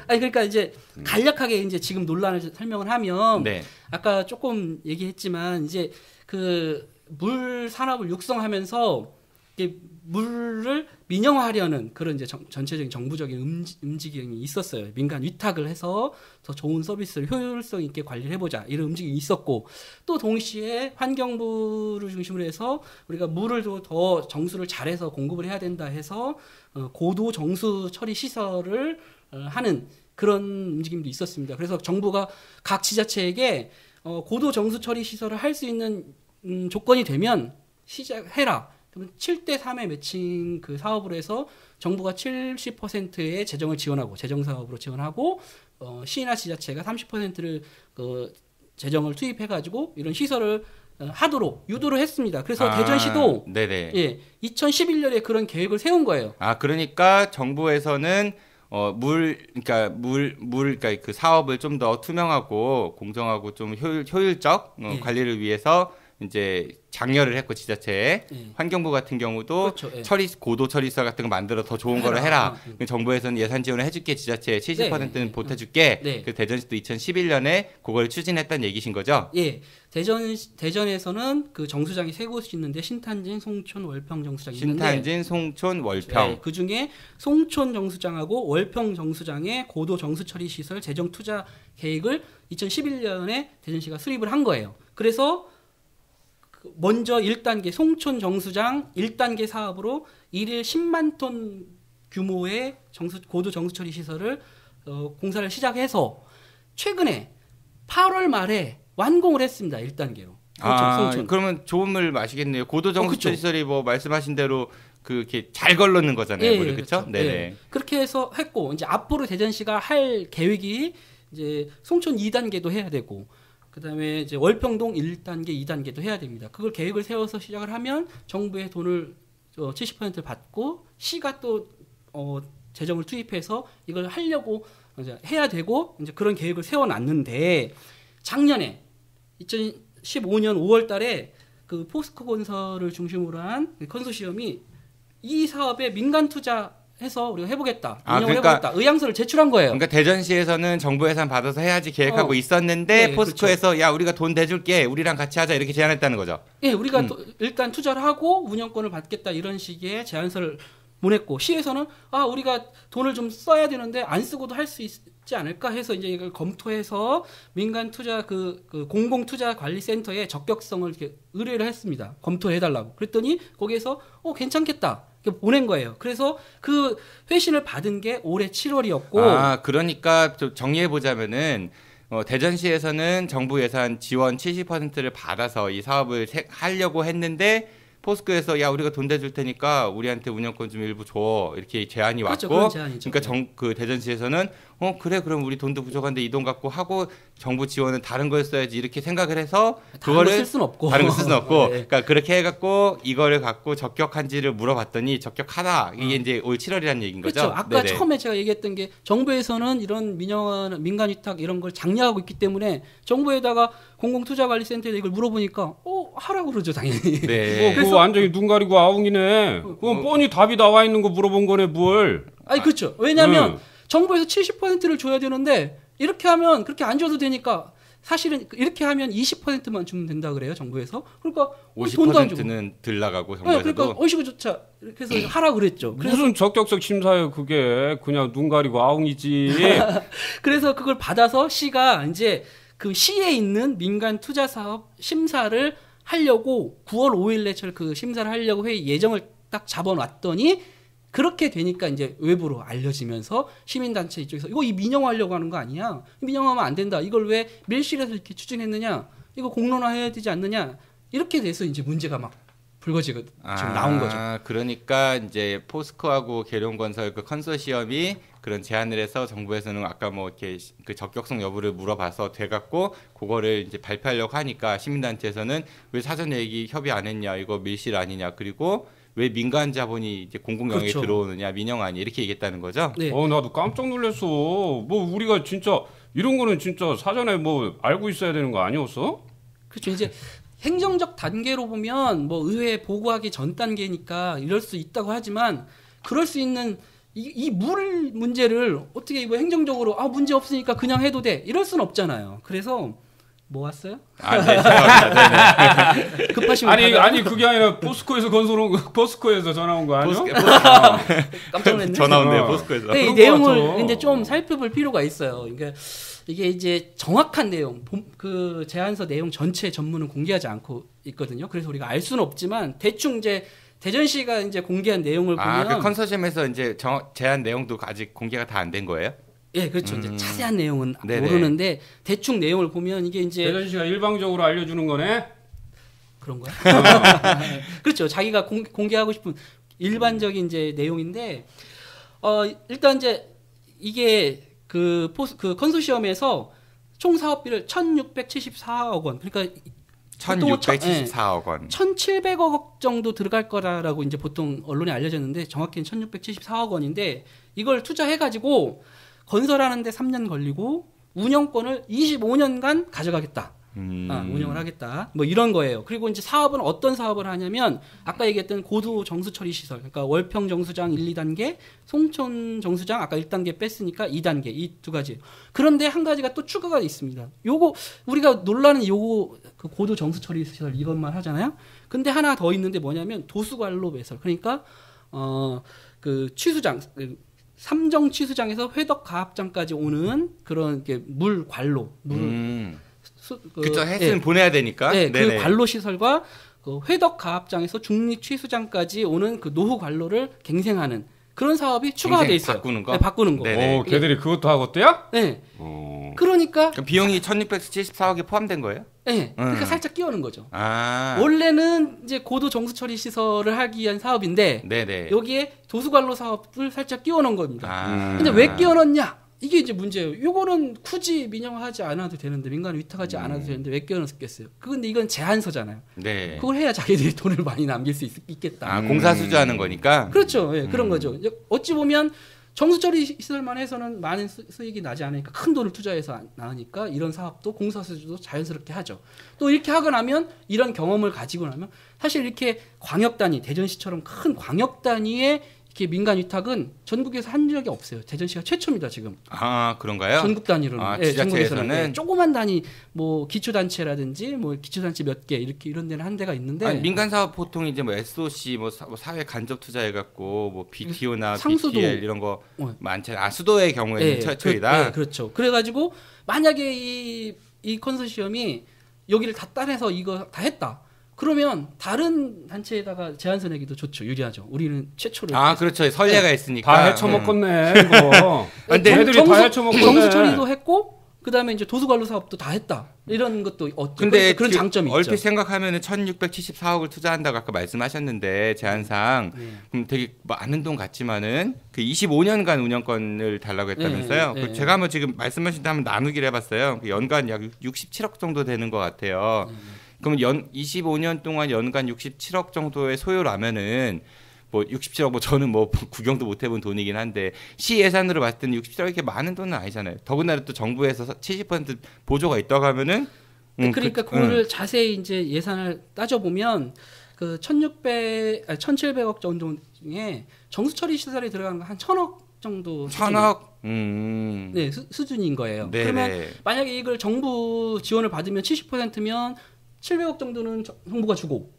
아니 그러니까 이제 간략하게 이제 지금 논란을 설명을 하면 네. 아까 조금 얘기했지만 이제 그 물 산업을 육성하면서 이게 물을 민영화하려는 그런 이제 전체적인 정부적인 움직임이 있었어요. 민간 위탁을 해서 더 좋은 서비스를 효율성 있게 관리를 해보자 이런 움직임이 있었고 또 동시에 환경부를 중심으로 해서 우리가 물을 더 정수를 잘해서 공급을 해야 된다 해서 고도 정수 처리 시설을 하는 그런 움직임도 있었습니다. 그래서 정부가 각 지자체에게 고도 정수 처리 시설을 할 수 있는 조건이 되면 시작해라. 그러면 7대3의 매칭 그 사업으로 해서 정부가 70%의 재정을 지원하고 재정 사업으로 지원하고 시나 지자체가 30%를 재정을 투입해 가지고 이런 시설을 하도록 유도를 했습니다. 그래서 대전시도 네네. 2011년에 그런 계획을 세운 거예요. 그러니까 정부에서는 그러니까 그 사업을 좀 더 투명하고 공정하고 좀 효율적 관리를 위해서 이제 장려를 했고 지자체에 환경부 같은 경우도 그렇죠. 고도 처리시설 같은 거 만들어 더 좋은 거를 해라. 정부에서는 예산 지원을 해줄게 지자체에 70%는 보태줄게. 그 대전시도 2011년에 그걸 추진했다는 얘기신 거죠? 예. 대전에서는 그 정수장이 세 곳이 있는데 신탄진, 송촌, 월평 정수장이 있는데 신탄진, 송촌, 월평. 그 중에 송촌 정수장하고 월평 정수장의 고도 정수 처리 시설 재정 투자 계획을 2011년에 대전시가 수립을 한 거예요. 그래서 먼저 1단계 송촌 정수장 1단계 사업으로 일일 10만 톤 규모의 고도 정수 처리 시설을 공사를 시작해서 최근에 8월 말에 완공을 했습니다. 1단계로. 송촌. 그러면 좋은 물 마시겠네요. 고도 정수 처리 시설이 뭐 말씀하신 대로 그렇게 잘 걸러는 거잖아요. 물을, 그렇죠? 네네. 네. 그렇게 해서 했고 이제 앞으로 대전시가 할 계획이 이제 송촌 2단계도 해야 되고 그다음에 이제 월평동 1단계, 2단계도 해야 됩니다. 그걸 계획을 세워서 시작을 하면 정부의 돈을 70%를 받고 시가 또 재정을 투입해서 이걸 하려고 이제 해야 되고 이제 그런 계획을 세워놨는데 작년에 2015년 5월달에 그 포스코 건설을 중심으로 한 컨소시엄이 이 사업에 민간 투자해서 우리가 해보겠다, 운영을 해보겠다 의향서를 제출한 거예요. 그러니까 대전시에서는 정부 예산 받아서 해야지 계획하고 있었는데 네, 포스코에서 그렇죠. 야 우리가 돈 대줄게, 우리랑 같이 하자 이렇게 제안했다는 거죠. 예, 우리가 일단 투자를 하고 운영권을 받겠다 이런 식의 제안서를 보냈고 시에서는 우리가 돈을 좀 써야 되는데 안 쓰고도 할 수 있지 않을까 해서 이제 이걸 검토해서 민간 투자 그 공공 투자 관리 센터에 적격성을 이렇게 의뢰를 했습니다. 검토해 달라고. 그랬더니 거기에서 괜찮겠다. 이렇게 보낸 거예요. 그래서 그 회신을 받은 게 올해 7월이었고 그러니까 좀 정리해 보자면은 대전시에서는 정부 예산 지원 70%를 받아서 이 사업을 하려고 했는데 포스코에서 야 우리가 돈 대줄 테니까 우리한테 운영권 좀 일부 줘 이렇게 제안이 그렇죠, 왔고, 그런 제안이죠. 그러니까 그 대전시에서는 그래 그럼 우리 돈도 부족한데 이 돈 갖고 하고 정부 지원은 다른 걸 써야지 이렇게 생각을 해서 그거를 쓸 수는 없고 다른 거 쓸 수는 없고 네. 그러니까 그렇게 해갖고 이거를 갖고 적격한지를 물어봤더니 적격하다 이게 이제 올 7월이라는 얘기인 거죠. 그렇죠. 아까 네네. 처음에 제가 얘기했던 게 정부에서는 이런 민간 위탁 이런 걸 장려하고 있기 때문에 정부에다가 공공투자관리센터에 이걸 물어보니까 하라고 그러죠 당연히. 네. 그래서 그거 완전히 눈 가리고 아웅이네. 그건 뻔히 답이 나와 있는 거 물어본 거네 뭘. 아니 그렇죠. 왜냐하면 정부에서 70%를 줘야 되는데 이렇게 하면 그렇게 안 줘도 되니까 사실은 이렇게 하면 20%만 주면 된다 그래요 정부에서. 그러니까 돈도 안 주고. 50%는 들 나가고 정부에서도. 네, 그러니까 어이구조차 이렇게 해서 하라 그랬죠. 무슨 적격적 심사예요 그게. 그냥 눈 가리고 아웅이지. 그래서 그걸 받아서 시가 이제 그 시에 있는 민간 투자 사업 심사를 하려고 9월 5일에 그 심사를 하려고 회의 예정을 딱 잡아놨더니 그렇게 되니까 이제 외부로 알려지면서 시민단체 이쪽에서 이거 민영화하려고 하는 거 아니야? 민영화하면 안 된다. 이걸 왜 밀실에서 이렇게 추진했느냐? 이거 공론화해야 되지 않느냐? 이렇게 돼서 이제 문제가 막 불거지고 지금 나온 거죠. 그러니까 이제 포스코하고 계룡건설 그 컨소시엄이 그런 제안을 해서 정부에서는 아까 뭐 이렇게 그 적격성 여부를 물어봐서 돼갖고 그거를 이제 발표하려고 하니까 시민단체에서는 왜 사전 얘기 협의 안 했냐? 이거 밀실 아니냐? 그리고 왜 민간 자본이 이제 공공 영역에 그렇죠. 들어오느냐 민영 아니 이렇게 얘기했다는 거죠. 네. 나도 깜짝 놀랐어. 뭐 우리가 진짜 이런 거는 진짜 사전에 뭐 알고 있어야 되는 거 아니었어? 그렇죠. 이제 행정적 단계로 보면 뭐 의회에 보고하기 전 단계니까 이럴 수 있다고 하지만 그럴 수 있는 이 물 문제를 어떻게 이거 행정적으로 문제 없으니까 그냥 해도 돼 이럴 수는 없잖아요. 그래서 뭐 왔어요? 네, 죄송합니다. 네네. 급하시면 아니 그게 아니라 포스코에서 포스코에서 전화 온 거 아니야? 깜짝 놀랐네. 전화 온대요 포스코에서. 네, 이 내용을 이제 좀 살펴볼 필요가 있어요. 그러니까 이게 이제 정확한 내용, 그 제안서 내용 전체 전문은 공개하지 않고 있거든요. 그래서 우리가 알 수는 없지만 대충 이제 대전시가 이제 공개한 내용을 보면 그 컨소시엄에서 이제 제안 내용도 아직 공개가 다 안 된 거예요? 예, 그렇죠. 이제 자세한 내용은 네네. 모르는데 대충 내용을 보면 이게 이제 대전시가 일방적으로 알려주는 거네. 그런 거야? 그렇죠. 자기가 공개하고 싶은 일반적인 이제 내용인데 일단 이제 이게 그 컨소시엄에서 총 사업비를 1,674억 원. 그러니까 1,674억 원. 1,700억 정도 들어갈 거라고 이제 보통 언론에 알려졌는데 정확히는 1,674억 원인데 이걸 투자해 가지고 건설하는데 3년 걸리고 운영권을 25년간 가져가겠다. 운영을 하겠다. 뭐 이런 거예요. 그리고 이제 사업은 어떤 사업을 하냐면 아까 얘기했던 고도 정수 처리 시설. 그러니까 월평 정수장 1, 2단계, 송촌 정수장 아까 1단계 뺐으니까 2단계 이 두 가지. 그런데 한 가지가 또 추가가 있습니다. 요거 우리가 논란은 요거 그 고도 정수 처리 시설 이것만 하잖아요. 근데 하나 더 있는데 뭐냐면 도수관로 배설. 그러니까 그 취수장 삼정 취수장에서 회덕 가압장까지 오는 그런 물 관로 그쵸, 햇은 보내야 되니까. 네, 그 관로 시설과 그 회덕 가압장에서 중립 취수장까지 오는 그 노후 관로를 갱생하는 그런 사업이 추가가 돼 있어요. 바꾸는 거. 네, 바꾸는 거. 네네. 걔들이 그것도 하겠대요? 네. 그러니까 그럼 비용이 1,674억에 포함된 거예요? 네. 그러니까 살짝 끼워는 거죠. 아. 원래는 이제 고도 정수 처리 시설을 하기 위한 사업인데 네네. 여기에 도수관로 사업을 살짝 끼워놓은 겁니다. 근데 아. 왜 끼워넣냐? 이게 이제 문제예요. 요거는 굳이 민영화하지 않아도 되는데 민간 위탁하지 않아도 되는데 왜 끼워넣었겠어요? 근데 이건 제안서잖아요. 네. 그걸 해야 자기들이 돈을 많이 남길 수 있겠다. 공사 수주하는 거니까. 그렇죠. 예, 그런 거죠. 어찌 보면 정수처리 시설만 해서는 많은 수익이 나지 않으니까 큰 돈을 투자해서 나으니까 이런 사업도 공사 수주도 자연스럽게 하죠. 또 이렇게 하고 나면 이런 경험을 가지고 나면 사실 이렇게 광역 단위 대전시처럼 큰 광역 단위의 이렇게 민간 위탁은 전국에서 한 적이 없어요. 대전시가 최초입니다 지금. 아 그런가요? 전국 단위로는. 지자체에서는 예, 조그만 단위 뭐 기초단체라든지 뭐 기초단체 몇 개 이렇게 이런 데는 한 데가 있는데. 민간 사업 보통 이제 뭐 SOC 뭐 사회 간접 투자해갖고 뭐 BTO나 상수도 BTL 이런 거 많잖아요. 수도의 경우에는 최초이다. 그렇죠. 그래가지고 만약에 이 컨소시엄이 여기를 다 따내서 이거 다 했다. 그러면 다른 단체에다가 제안서 내기도 좋죠. 유리하죠. 우리는 최초로. 그렇죠. 선례가 있으니까. 다 헤쳐먹겠네 이거. 근데 애들이 다 헤쳐먹겠네. 정수 처리도 했고 그다음에 이제 도수관로 사업도 다 했다. 이런 것도 근데 그런 장점이 있죠. 얼핏 생각하면은 1,674억을 투자한다고 아까 말씀하셨는데 제안상 그럼 되게 많은 돈 같지만은 그 25년간 운영권을 달라고 했다면서요. 제가 한번 지금 말씀하신 데 한번 나누기를 해봤어요. 연간 약 67억 정도 되는 것 같아요. 그러면 25년 동안 연간 67억 정도의 소요라면은 뭐 67억 저는 뭐 구경도 못 해본 돈이긴 한데 시 예산으로 봤을 때는 67억이 이렇게 많은 돈은 아니잖아요. 더군다나 또 정부에서 70% 보조가 있다고 하면은 그러니까 그거를 자세히 이제 예산을 따져 보면 그 1,700억 정도 중에 정수 처리 시설에 들어가는 거 한 1,000억 정도. 1,000억. 네, 수준인 거예요. 네네. 그러면 만약에 이걸 정부 지원을 받으면 70%면 700억 정도는 정부가 주고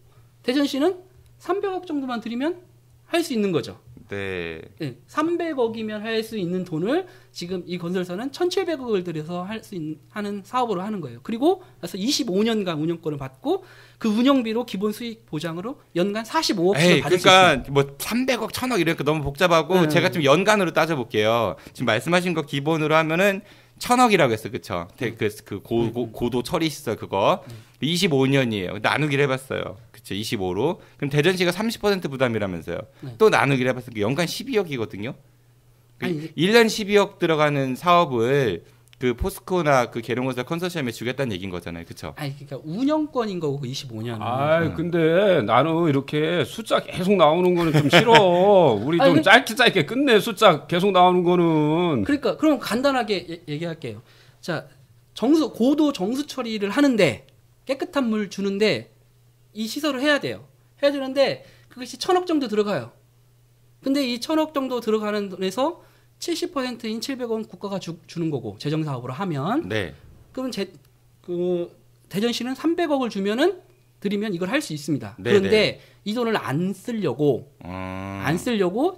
대전시는 300억 정도만 드리면 할 수 있는 거죠. 네. 네, 300억이면 할 수 있는 돈을 지금 이 건설사는 1,700억을 들여서 하는 사업으로 하는 거예요. 그리고 그래서 25년간 운영권을 받고 그 운영비로 기본 수익 보장으로 연간 45억씩을 받을 수 있습니다. 그러니까 뭐 300억, 1,000억 이러니까 너무 복잡하고 제가 좀 연간으로 따져볼게요. 지금 말씀하신 거 기본으로 하면은 1,000억이라고 했어, 그쵸? 고도 처리 시설 그거 25년이에요. 나누기를 해봤어요. 그쵸? 25로. 그럼 대전시가 30% 부담이라면서요. 네. 또 나누기를 해봤어요. 연간 12억이거든요. 아니, 1년 12억 들어가는 사업을 그 포스코나 그 계룡건설 컨소시엄에 주겠다는 얘기인 거잖아요, 그렇죠? 아니 그러니까 운영권인 거고 그 25년. 근데 나는 이렇게 숫자 계속 나오는 거는 좀 싫어. 우리 좀 짧게 끝내. 숫자 계속 나오는 거는. 그러니까 그럼 간단하게 얘기할게요. 자, 고도 정수 처리를 하는데 깨끗한 물 주는데 이 시설을 해야 돼요. 해야 되는데 그것이 1,000억 정도 들어가요. 근데 이 1,000억 정도 들어가는 돈에서 70%인 700원 국가가 주는 거고 재정 사업으로 하면 네. 그럼 대전시는 300억을 드리면 이걸 할 수 있습니다. 네네. 그런데 이 돈을 안 쓰려고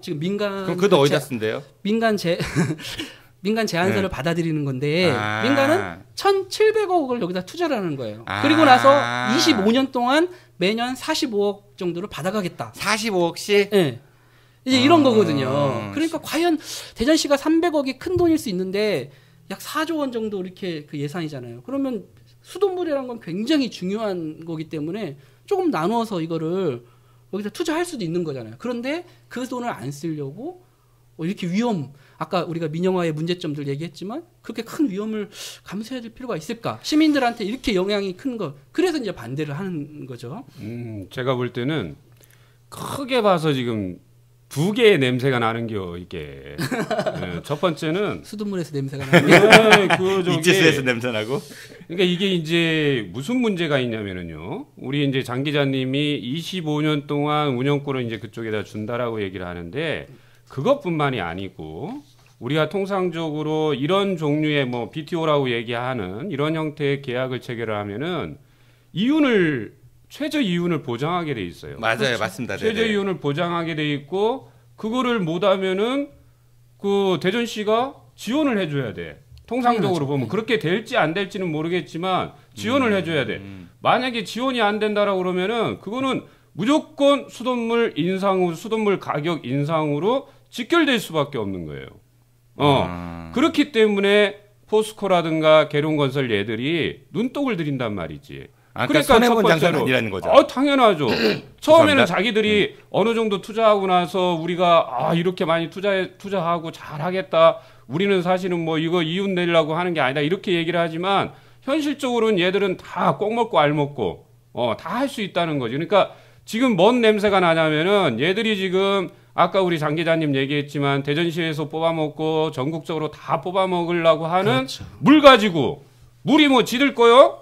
지금 민간 그럼 그돈 어디다 쓴대요? 민간 제안서를 네. 받아들이는 건데 민간은 1,700억을 여기다 투자를 하는 거예요. 그리고 나서 25년 동안 매년 45억 정도를 받아가겠다. 45억씩? 네. 이제 이런 거거든요. 그러니까 과연 대전시가 300억이 큰 돈일 수 있는데 약 4조 원 정도 이렇게 그 예산이잖아요. 그러면 수돗물이라는 건 굉장히 중요한 거기 때문에 조금 나누어서 이거를 여기다 투자할 수도 있는 거잖아요. 그런데 그 돈을 안 쓰려고 이렇게 아까 우리가 민영화의 문제점들 얘기했지만 그렇게 큰 위험을 감수해야 될 필요가 있을까? 시민들한테 이렇게 영향이 큰 거. 그래서 이제 반대를 하는 거죠. 제가 볼 때는 크게 봐서 지금 두 개의 냄새가 나는겨 이게. 네, 첫 번째는 수돗물에서 냄새가 나는 게 이치스에서 냄새 나고. 그러니까 이게 이제 무슨 문제가 있냐면은요. 우리 이제 장 기자님이 25년 동안 운영권을 이제 그쪽에다 준다라고 얘기를 하는데 그것뿐만이 아니고 우리가 통상적으로 이런 종류의 뭐 BTO라고 얘기하는 이런 형태의 계약을 체결을 하면은 최저 이윤을 보장하게 돼 있어요. 맞아요, 그렇죠. 맞습니다. 최저 네네. 이윤을 보장하게 돼 있고 그거를 못하면은 그 대전시가 지원을 해줘야 돼. 통상적으로 보면 그렇게 될지 안 될지는 모르겠지만 지원을 해줘야 돼. 만약에 지원이 안 된다라고 그러면은 그거는 무조건 수돗물 가격 인상으로 직결될 수밖에 없는 거예요. 그렇기 때문에 포스코라든가 계룡건설 얘들이 눈독을 들인단 말이지. 그러니까 손해본 장사는 아니라는 거죠. 당연하죠. 처음에는 자기들이 어느 정도 투자하고 나서 우리가 이렇게 많이 투자하고 잘하겠다. 우리는 사실은 뭐 이거 이윤 내려고 하는 게 아니다. 이렇게 얘기를 하지만 현실적으로는 얘들은 다 꼭 먹고 알 먹고 다 할 수 있다는 거죠. 그러니까 지금 뭔 냄새가 나냐면은 얘들이 지금 아까 우리 장 기자님 얘기했지만 대전시에서 뽑아먹고 전국적으로 다 뽑아먹으려고 하는 그렇죠. 물 가지고 물이 뭐 지들 거요?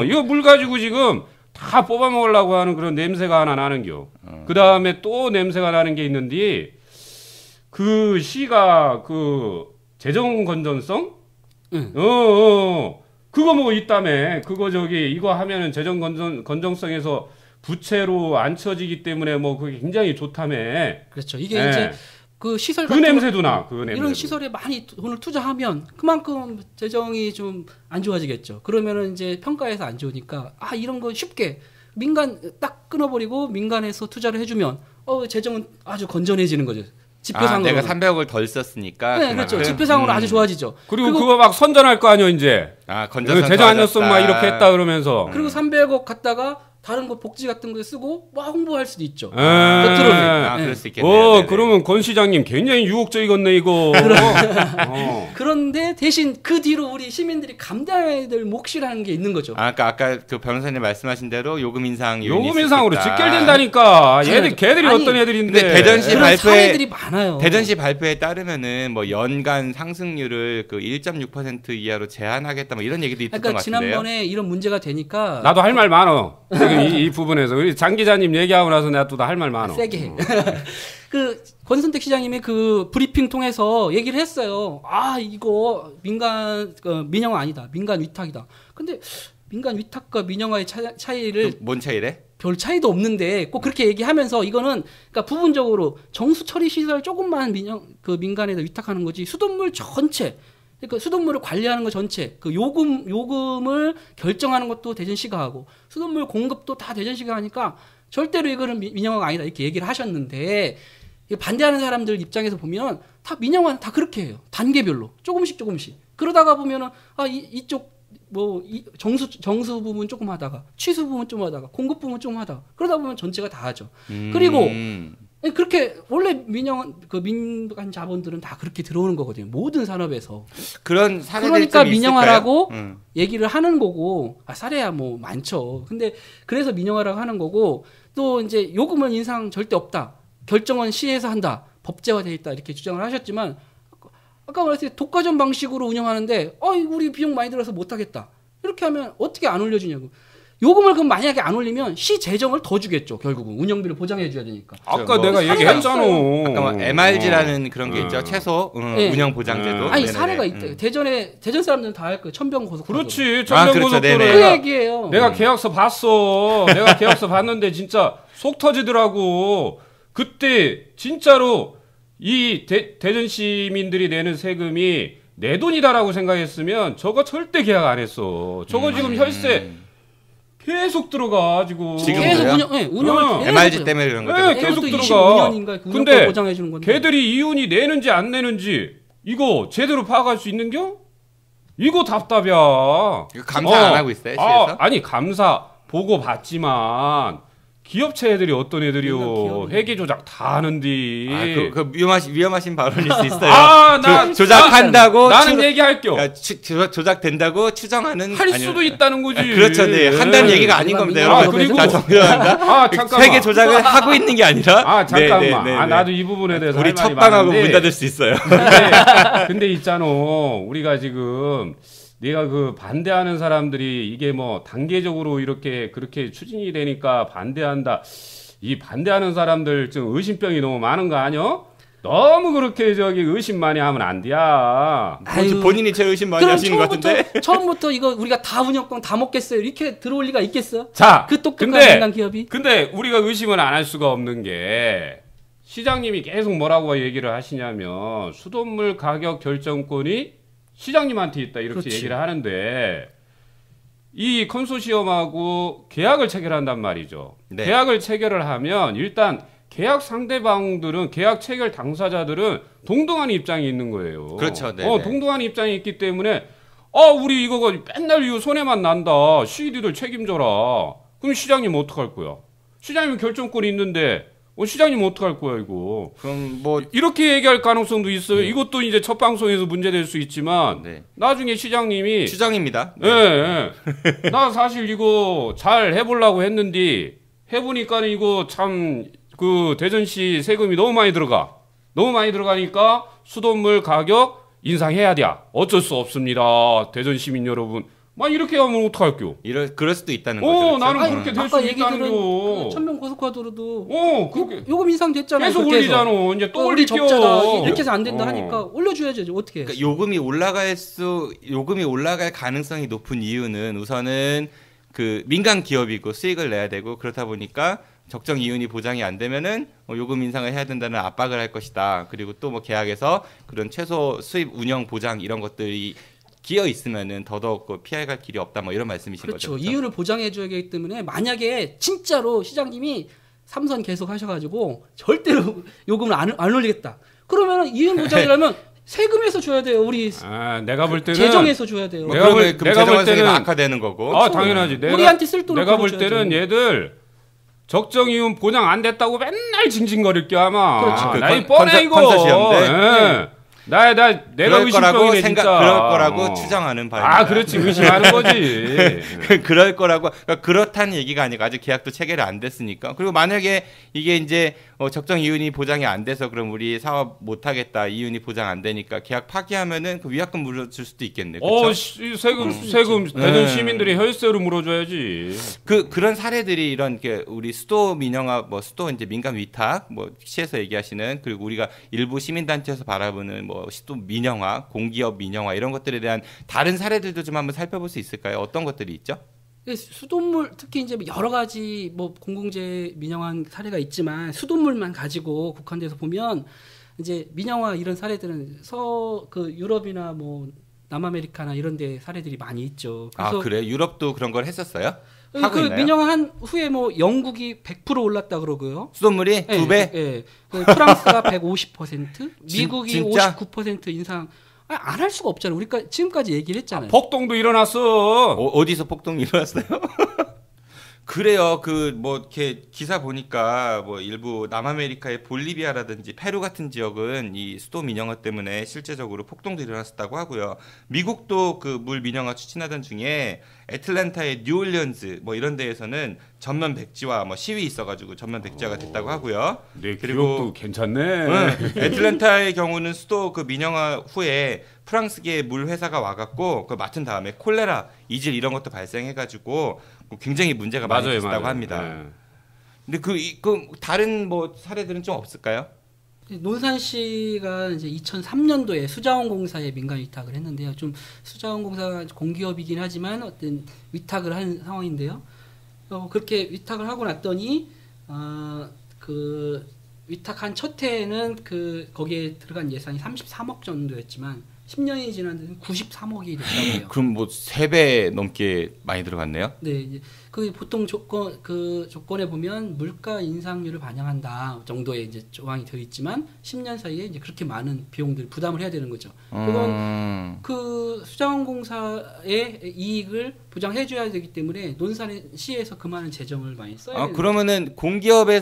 이거 물 가지고 지금 다 뽑아먹으려고 하는 그런 냄새가 하나 나는겨. 그 다음에 또 냄새가 나는 게 있는데 그 시가 그 재정 건전성? 그거 뭐 있다며. 그거 이거 하면은 재정 건전성에서 부채로 안 쳐지기 때문에 뭐 그게 굉장히 좋다며. 그렇죠. 이게 이제 그 시설 그 냄새도 나. 이런 시설에 많이 돈을 투자하면 그만큼 재정이 좀 안 좋아지겠죠. 그러면은 이제 평가에서 안 좋으니까 이런 거 쉽게 민간 딱 끊어버리고 민간에서 투자를 해주면 재정은 아주 건전해지는 거죠. 지표상으로. 내가 300억을 덜 썼으니까. 네, 그렇죠. 지표상으로 아주 좋아지죠. 그리고 그거 막 선전할 거 아니야 이제. 건전성 재정 안 줬으면 막 이렇게 했다 그러면서. 그리고 300억 갖다가 다른 거 복지 같은 거 쓰고 막 홍보할 수도 있죠. 겉으로는. 그럴 수 있겠네요. 그러면 권 시장님 굉장히 유혹적이겠네 이거. 그런데 대신 그 뒤로 우리 시민들이 감당해야 될 몫이라는 게 있는 거죠. 아까 그 변호사님 말씀하신 대로 요금 인상으로 직결된다니까. 걔들이 어떤 애들인데. 근데 대전시 그런 사례들이 많아요. 대전시 발표에 따르면은 뭐 연간 상승률을 그 1.6% 이하로 제한하겠다 뭐 이런 얘기도 있었던 것 같은데요. 지난번에 이런 문제가 되니까 나도 할 말 많어. 지금 이 부분에서 우리 장 기자님 얘기하고 나서 내가 또 할 말 많어. 세게 해. 그 권선택 시장님이 그 브리핑 통해서 얘기를 했어요. 아 이거 민영화 아니다. 민간 위탁이다. 근데 민간 위탁과 민영화의 차이를 뭔 차이래? 별 차이도 없는데 꼭 그렇게 얘기하면서 이거는 그러니까 부분적으로 정수 처리 시설 조금만 민간에다 위탁하는 거지 수돗물 전체 그러니까 수돗물을 관리하는 거 전체 그 요금을 결정하는 것도 대전시가 하고 수돗물 공급도 다 대전시가 하니까 절대로 이거는 민영화가 아니다 이렇게 얘기를 하셨는데 반대하는 사람들 입장에서 보면 다 민영화는 다 그렇게 해요. 단계별로 조금씩 그러다가 보면은 이쪽 정수 부분 조금 하다가 취수 부분 좀 하다가 공급 부분 좀 하다가 그러다 보면 전체가 다 하죠. 그리고 그렇게 원래 민간 자본들은 다 그렇게 들어오는 거거든요. 모든 산업에서. 그런 사례들이 그러니까 좀 민영화라고 있을까요? 얘기를 하는 거고 사례야 뭐 많죠. 근데 그래서 민영화라고 하는 거고 또 이제 요금은 인상 절대 없다. 결정은 시에서 한다. 법제화돼 있다. 이렇게 주장을 하셨지만 아까 말했을 때 독과점 방식으로 운영하는데 우리 비용 많이 들어서 못하겠다. 이렇게 하면 어떻게 안 올려주냐고. 요금을 그럼 만약에 안 올리면 시 재정을 더 주겠죠. 결국은 운영비를 보장해 줘야 되니까. 아까 내가 얘기했잖아. 아까 뭐 MRG라는 그런 게 있죠. 최소 운영 보장제도. 아니 사례가 있대. 대전 사람들은 다 할 거예요. 천병 고속도로. 그렇지. 천병 고속도로. 그 얘기예요. 내가 계약서 봤어. 내가 계약서 봤는데 진짜 속 터지더라고. 그때 진짜로 이 대전 시민들이 내는 세금이 내 돈이다라고 생각했으면 저거 절대 계약 안 했어. 저거 지금 혈세 계속 들어가지고 지금 계속 운영을 MRG 때문에 그런 거죠. 네, 계속 들어가. 근데 걔들이 이윤이 내는지 안 내는지 이거 제대로 파악할 수 있는겨? 이거 답답이야. 이거 감사 안 하고 있어요, 시에서? 아니 감사 보고 받지만 기업체 애들이 어떤 애들이요? 회계 조작 다 하는데. 그 위험하신 발언일 수 있어요. 조작한다고 나는 얘기할게요. 조작된다고 추정하는 할 수도 있다는 거지. 그렇죠, 네. 한다는 얘기가 아닌 겁니다, 여러분. 그리고 잠깐만. 회계 조작을 하고 있는 게 아니라. 잠깐만. 나도 이 부분에 대해서 우리 첫방하고 문 닫을 수 있어요. 근데 있잖아, 우리가 지금. 내가 그 반대하는 사람들이 이게 뭐 단계적으로 이렇게 그렇게 추진이 되니까 반대한다. 이 반대하는 사람들 좀 의심병이 너무 많은 거 아니야? 너무 그렇게 의심 많이 하면 안 돼야. 본인이 제일 의심 많이 하시는 것 같은데. 처음부터 이거 우리가 다 운영권 다 먹겠어요. 이렇게 들어올 리가 있겠어? 자, 그 똑똑한 민간 기업이. 근데 우리가 의심을 안 할 수가 없는 게 시장님이 계속 뭐라고 얘기를 하시냐면 수돗물 가격 결정권이 시장님한테 있다 이렇게 그렇지. 얘기를 하는데 이 컨소시엄하고 계약을 체결한단 말이죠. 네. 계약을 체결을 하면 일단 계약 상대방들은 계약 체결 당사자들은 동등한 입장이 있는 거예요. 그렇죠. 동등한 입장이 있기 때문에 우리 이거 맨날 이거 손해만 난다. CED들 책임져라. 그럼 시장님 어떡할 거야? 시장님 결정권이 있는데 시장님 어떡할 거야 이거? 그럼 뭐 이렇게 얘기할 가능성도 있어요. 이것도 이제 첫 방송에서 문제될 수 있지만 나중에 시장님이 추정입니다. 나 사실 이거 잘 해보려고 했는데 해보니까는 이거 참 그 대전시 세금이 너무 많이 들어가니까 수돗물 가격 인상해야 돼. 어쩔 수 없습니다. 대전 시민 여러분. 막 이렇게 하면 어떡할게요? 그럴 수도 있다는 거죠. 나는 그렇게 될 수 있다는 거. 그 천명 고속화도로도 요금 인상 됐잖아요. 계속 올리잖아. 이제 또 우리 적자다. 이렇게 해서 안 된다 하니까 올려줘야죠. 어떻게? 그러니까 요금이 올라갈 가능성이 높은 이유는 우선은 그 민간 기업이고 수익을 내야 되고 그렇다 보니까 적정 이윤이 보장이 안 되면은 요금 인상을 해야 된다는 압박을 할 것이다. 그리고 또 뭐 계약에서 그런 최소 수입 운영 보장 이런 것들이 기어 있으면은 더더욱 피해갈 길이 없다 뭐 이런 말씀이신 거죠. 그렇죠. 이윤을 보장해 줘야 하기 때문에 만약에 진짜로 시장님이 삼선 계속 하셔가지고 절대로 요금을 안 올리겠다. 그러면 이윤 보장이라면 세금에서 줘야 돼요. 우리 내가 볼 때는 재정에서 줘야 돼요. 내가 볼 때는 악화되는 거고. 당연하지. 우리한테 쓸 돈을 내가 볼 때는 얘들 적정 이윤 보장 안 됐다고 맨날 징징거릴 게 아마. 그렇죠. 나이 뻔해 이거. 내가 그럴 거라고 의심병이네 진짜. 그럴 거라고 추정하는 바입니다. 아, 그렇지. 의심하는 거지. 그럴 거라고 그러니까 그렇다는 얘기가 아니고 아직 계약도 체결이 안 됐으니까. 그리고 만약에 이게 이제 적정 이윤이 보장이 안 돼서 그럼 우리 사업 못 하겠다. 이윤이 보장 안 되니까 계약 파기하면은 그 위약금 물어줄 수도 있겠네. 그렇죠? 세금 대전 시민들이 혈세로 물어줘야지. 그런 사례들이 이런 우리 수도 민영화 뭐 수도 이제 민간 위탁 뭐 시에서 얘기하시는 그리고 우리가 일부 시민단체에서 바라보는 뭐 수도 민영화, 공기업 민영화 이런 것들에 대한 다른 사례들도 좀 한번 살펴볼 수 있을까요? 어떤 것들이 있죠? 수돗물 특히 이제 여러 가지 뭐 공공재 민영화한 사례가 있지만 수돗물만 가지고 국한돼서 보면 이제 민영화 이런 사례들은 그 유럽이나 뭐 남아메리카나 이런 데 사례들이 많이 있죠. 그래서 그래? 유럽도 그런 걸 했었어요? 하고 있나요? 민영화한 후에 뭐 영국이 100% 올랐다 그러고요. 수돗물이 2배? 예. 프랑스가 150%, 미국이 59% 인상. 안 할 수가 없잖아요. 우리가 지금까지 얘기를 했잖아요. 폭동도 일어났어. 어디서 폭동이 일어났어요? 그래요. 뭐 이렇게 기사 보니까 뭐 일부 남아메리카의 볼리비아라든지 페루 같은 지역은 이 수도 민영화 때문에 실제적으로 폭동도 일어났었다고 하고요. 미국도 그 물 민영화 추진하던 중에 애틀랜타의 뉴올리언즈 뭐 이런 데에서는 전면 백지화 뭐 시위 있어가지고 전면 백지화가 됐다고 하고요. 네, 그리고 괜찮네. 애틀랜타의 경우는 수도 그 민영화 후에 프랑스계 물 회사가 와갖고 그 맡은 다음에 콜레라, 이질 이런 것도 발생해가지고 굉장히 문제가 많이 있었다고 합니다. 네. 근데 그 다른 뭐 사례들은 좀 없을까요? 논산시가 이제 2003년도에 수자원공사에 민간 위탁을 했는데요. 좀 수자원공사가 공기업이긴 하지만 어떤 위탁을 한 상황인데요. 그렇게 위탁을 하고 났더니 그 위탁한 첫 해에는 거기에 들어간 예산이 33억 정도였지만 10년이 지났는데 93억이 됐다고요. 그럼 뭐 3배 넘게 많이 들어갔네요. 네, 이제 그 보통 조건에 보면 물가 인상률을 반영한다 정도의 이제 조항이 되어 있지만 10년 사이에 이제 그렇게 많은 비용들 부담을 해야 되는 거죠. 그건 그 수자원공사의 이익을 보장해줘야 되기 때문에 논산시에서 그 많은 재정을 많이 써야 되는 그러면은 공기업의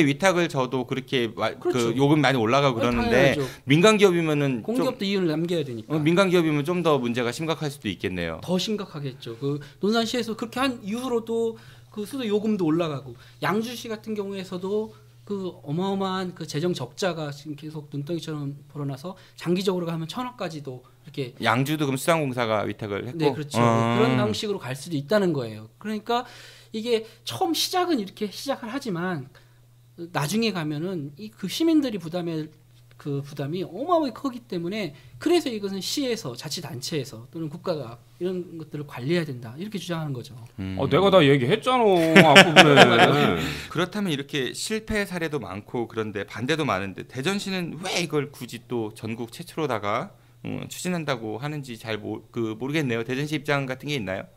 위탁을 저도 그렇게 그렇죠. 그 요금 많이 올라가고 그러는데 당연하죠. 민간 기업이면은 공기업도 이윤을 남겨야 되니까. 민간 기업이면 좀 더 문제가 심각할 수도 있겠네요. 더 심각하겠죠. 그 논산시에서 그렇게 한 이후로도 그 수도 요금도 올라가고 양주시 같은 경우에서도 그 어마어마한 그 재정 적자가 지금 계속 눈덩이처럼 벌어나서 장기적으로 가면 1,000억까지도 이렇게. 양주도 그럼 수자원공사가 위탁을 했고. 네, 그렇죠. 그런 방식으로 갈 수도 있다는 거예요. 그러니까 이게 처음 시작은 이렇게 시작을 하지만 나중에 가면은 그 시민들이 부담이 어마어마하게 크기 때문에 그래서 이것은 시에서 자치단체에서 또는 국가가 이런 것들을 관리해야 된다 이렇게 주장하는 거죠. 내가 다 얘기했잖아 앞부분에. 그렇다면 이렇게 실패 사례도 많고 그런데 반대도 많은데 대전시는 왜 이걸 굳이 또 전국 최초로다가 추진한다고 하는지 잘 모르겠네요. 대전시 입장 같은 게 있나요?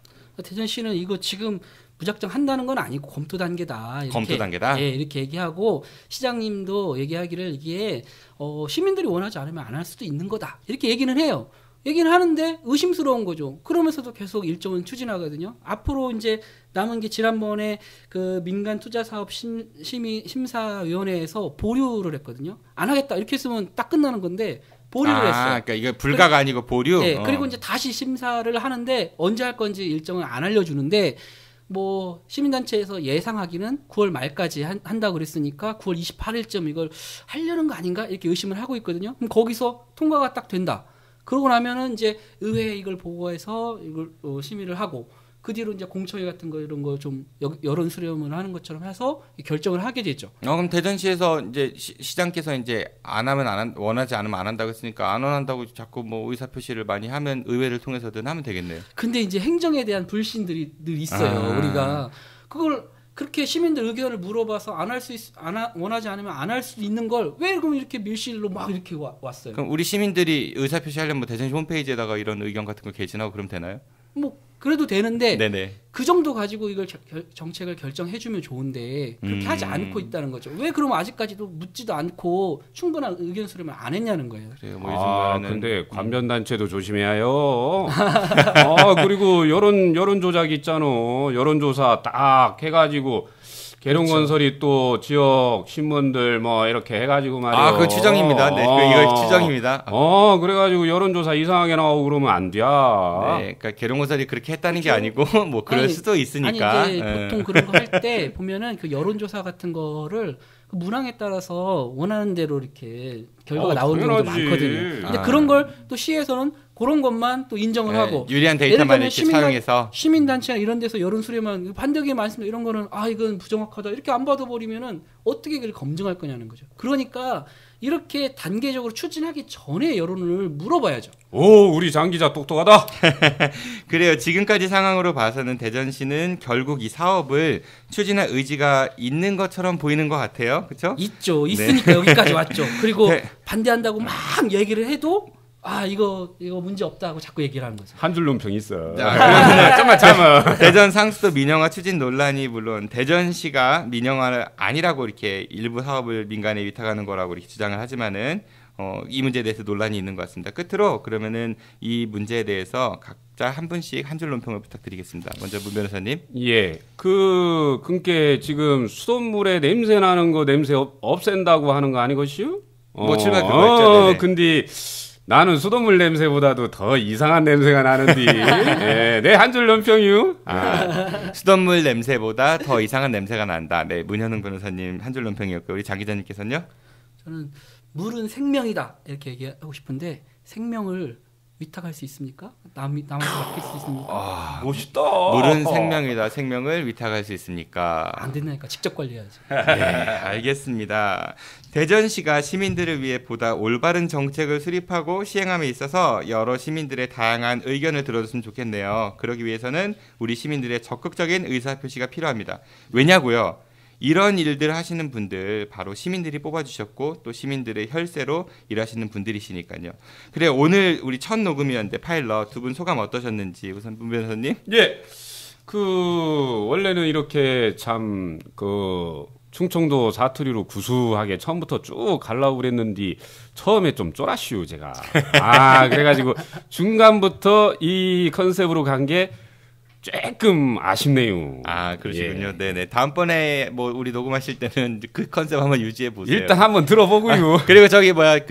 대전시는 이거 지금 무작정 한다는 건 아니고 검토 단계다. 검토 단계다? 예, 이렇게 얘기하고 시장님도 얘기하기를 이게 시민들이 원하지 않으면 안 할 수도 있는 거다. 이렇게 얘기는 해요. 얘기는 하는데 의심스러운 거죠. 그러면서도 계속 일정은 추진하거든요. 앞으로 이제 남은 게 지난번에 그 민간 투자 사업 심사위원회에서 보류를 했거든요. 안 하겠다. 이렇게 했으면 딱 끝나는 건데 보류를 했어요. 그러니까 이게 불가가 아니고 보류. 네. 그리고 이제 다시 심사를 하는데 언제 할 건지 일정을 안 알려주는데 뭐 시민단체에서 예상하기는 9월 말까지 한다고 그랬으니까 9월 28일쯤 이걸 하려는 거 아닌가 이렇게 의심을 하고 있거든요. 그럼 거기서 통과가 딱 된다. 그러고 나면은 이제 의회에 이걸 보고해서 이걸 심의를 하고 그 뒤로 이제 공청회 같은 거 이런 거 좀 여론 수렴을 하는 것처럼 해서 결정을 하게 되죠. 그럼 대전시에서 이제 시장께서 이제 원하지 않으면 안 한다고 했으니까 안 원한다고 자꾸 뭐 의사 표시를 많이 하면 의회를 통해서든 하면 되겠네요. 근데 이제 행정에 대한 불신들이 늘 있어요. 우리가 그걸 그렇게 시민들 의견을 물어봐서 원하지 않으면 안 할 수 있는 걸 왜 그럼 이렇게 밀실로 막 이렇게 왔어요. 그럼 우리 시민들이 의사 표시하려면 뭐 대전시 홈페이지에다가 이런 의견 같은 거 게시하고 그러면 되나요? 뭐 그래도 되는데 네네. 그 정도 가지고 이걸 정책을 결정해주면 좋은데 그렇게 하지 않고 있다는 거죠. 왜 그러면 아직까지도 묻지도 않고 충분한 의견 수렴을 안 했냐는 거예요. 그래요. 뭐 근데 관변단체도 조심해야 해요. 그리고 여론 조작 있잖아. 여론조사 딱 해가지고 계룡건설이 또 지역 신문들 뭐 이렇게 해가지고 말이야. 그건 추정입니다. 네, 이거 추정입니다. 그래가지고 여론조사 이상하게 나오고 그러면 안 돼. 네, 그러니까 계룡건설이 그렇게 했다는 게 아니고 뭐 그럴 수도 있으니까. 아니 이제 보통 그런 거 할 때 보면은 그 여론조사 같은 거를 그 문항에 따라서 원하는 대로 이렇게 결과가 나오는 경우도 많거든요. 근데 그런 걸 또 시에서는 그런 것만 또 인정을 하고 유리한 데이터만 이렇게 사용해서 시민단체나 이런 데서 여론 수렴한 반대기 많습니다 이런 거는 이건 부정확하다 이렇게 안 받아버리면은 어떻게 그걸 검증할 거냐는 거죠. 그러니까 이렇게 단계적으로 추진하기 전에 여론을 물어봐야죠. 우리 장 기자 똑똑하다. 그래요. 지금까지 상황으로 봐서는 대전시는 결국 이 사업을 추진할 의지가 있는 것처럼 보이는 것 같아요. 그렇죠? 있죠. 있으니까 여기까지 왔죠. 그리고 반대한다고 막 얘기를 해도 이거 문제 없다 하고 자꾸 얘기를 하는 거죠. 한 줄 논평 있어. 잠깐만 참아. 대전 상수도 민영화 추진 논란이 물론 대전시가 민영화를 아니라고 이렇게 일부 사업을 민간에 위탁하는 거라고 이렇게 주장을 하지만은 이 문제에 대해서 논란이 있는 것 같습니다. 끝으로 그러면은 이 문제에 대해서 각자 한 분씩 한 줄 논평을 부탁드리겠습니다. 먼저 문 변호사님. 예. 그러니까 지금 수돗물에 냄새 나는 거 냄새 없앤다고 하는 거 아니것이요? 뭐 출발 그거 있죠. 근데 나는 수돗물 냄새보다도 더 이상한 냄새가 나는데 내 한 줄 논평이요. 수돗물 냄새보다 더 이상한 냄새가 난다. 네, 문현웅 변호사님 한 줄 논평이었고요. 우리 장 기자님께서는요? 저는 물은 생명이다 이렇게 얘기하고 싶은데 생명을 위탁할 수 있습니까? 남한테 맡길 수 있습니까? 멋있다. 물은 생명이다. 생명을 위탁할 수 있습니까? 안 된다니까 직접 관리해야지. 네, 알겠습니다. 대전시가 시민들을 위해 보다 올바른 정책을 수립하고 시행함에 있어서 여러 시민들의 다양한 의견을 들어줬으면 좋겠네요. 그러기 위해서는 우리 시민들의 적극적인 의사표시가 필요합니다. 왜냐고요? 이런 일들을 하시는 분들 바로 시민들이 뽑아주셨고 또 시민들의 혈세로 일하시는 분들이시니까요. 그래 오늘 우리 첫 녹음이었는데 파일럿 두 분 소감 어떠셨는지 우선 문 변호사님. 예. 원래는 이렇게 참 충청도 사투리로 구수하게 처음부터 쭉 가려고 그랬는데 처음에 좀 쫄았슈 제가. 그래가지고 중간부터 이 컨셉으로 간 게 조금 아쉽네요. 그러시군요. 예. 네네. 다음번에 뭐 우리 녹음하실 때는 그 컨셉 한번 유지해 보세요. 일단 한번 들어보고요. 그리고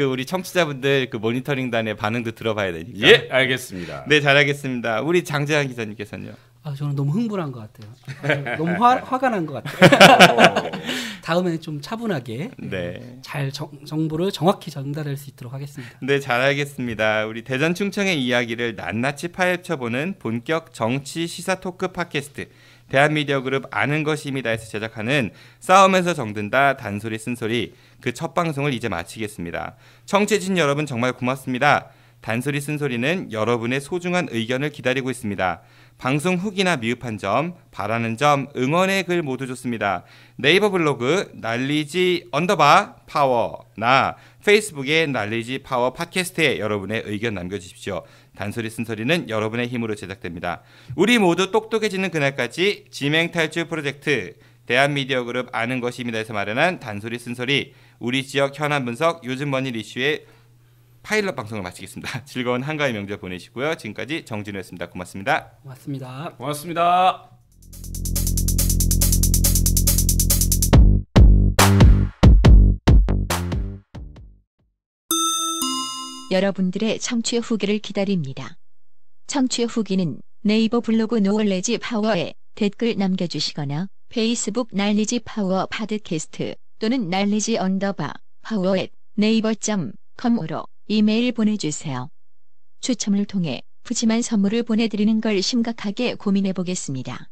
우리 청취자분들 모니터링단의 반응도 들어봐야 되니까. 예, 알겠습니다. 네, 잘하겠습니다. 우리 장재환 기자님께서는요. 저는 너무 흥분한 것 같아요. 너무 화가 난 것 같아요. 다음에 좀 차분하게 잘 정보를 정확히 전달할 수 있도록 하겠습니다. 네, 잘 알겠습니다. 우리 대전 충청의 이야기를 낱낱이 파헤쳐보는 본격 정치 시사 토크 팟캐스트 대한미디어그룹 아는 것입니다에서 제작하는 싸움에서 정든다 단소리 쓴소리 그 첫 방송을 이제 마치겠습니다. 청취해주신 여러분 정말 고맙습니다. 단소리 쓴소리는 여러분의 소중한 의견을 기다리고 있습니다. 방송 후기나 미흡한 점, 바라는 점, 응원의 글 모두 좋습니다. 네이버 블로그 날리지 _파워나 페이스북의 날리지 파워 팟캐스트에 여러분의 의견 남겨주십시오. 단소리 쓴소리는 여러분의 힘으로 제작됩니다. 우리 모두 똑똑해지는 그날까지 지맹탈출 프로젝트 대한미디어그룹 아는 것입니다에서 마련한 단소리 쓴소리 우리 지역 현안 분석 요즘 뭔일 이슈의 파일럿 방송을 마치겠습니다. 즐거운 한가위 명절 보내시고요. 지금까지 정진우였습니다. 고맙습니다. 고맙습니다. 고맙습니다. 여러분들의 청취 후기를 기다립니다. 청취 후기는 네이버 블로그 노을레지 파워에 댓글 남겨주시거나 페이스북 날리지 파워 팟캐스트 또는 날리지 _파워 @naver.com으로 이메일 보내주세요. 추첨을 통해 푸짐한 선물을 보내드리는 걸 심각하게 고민해 보겠습니다.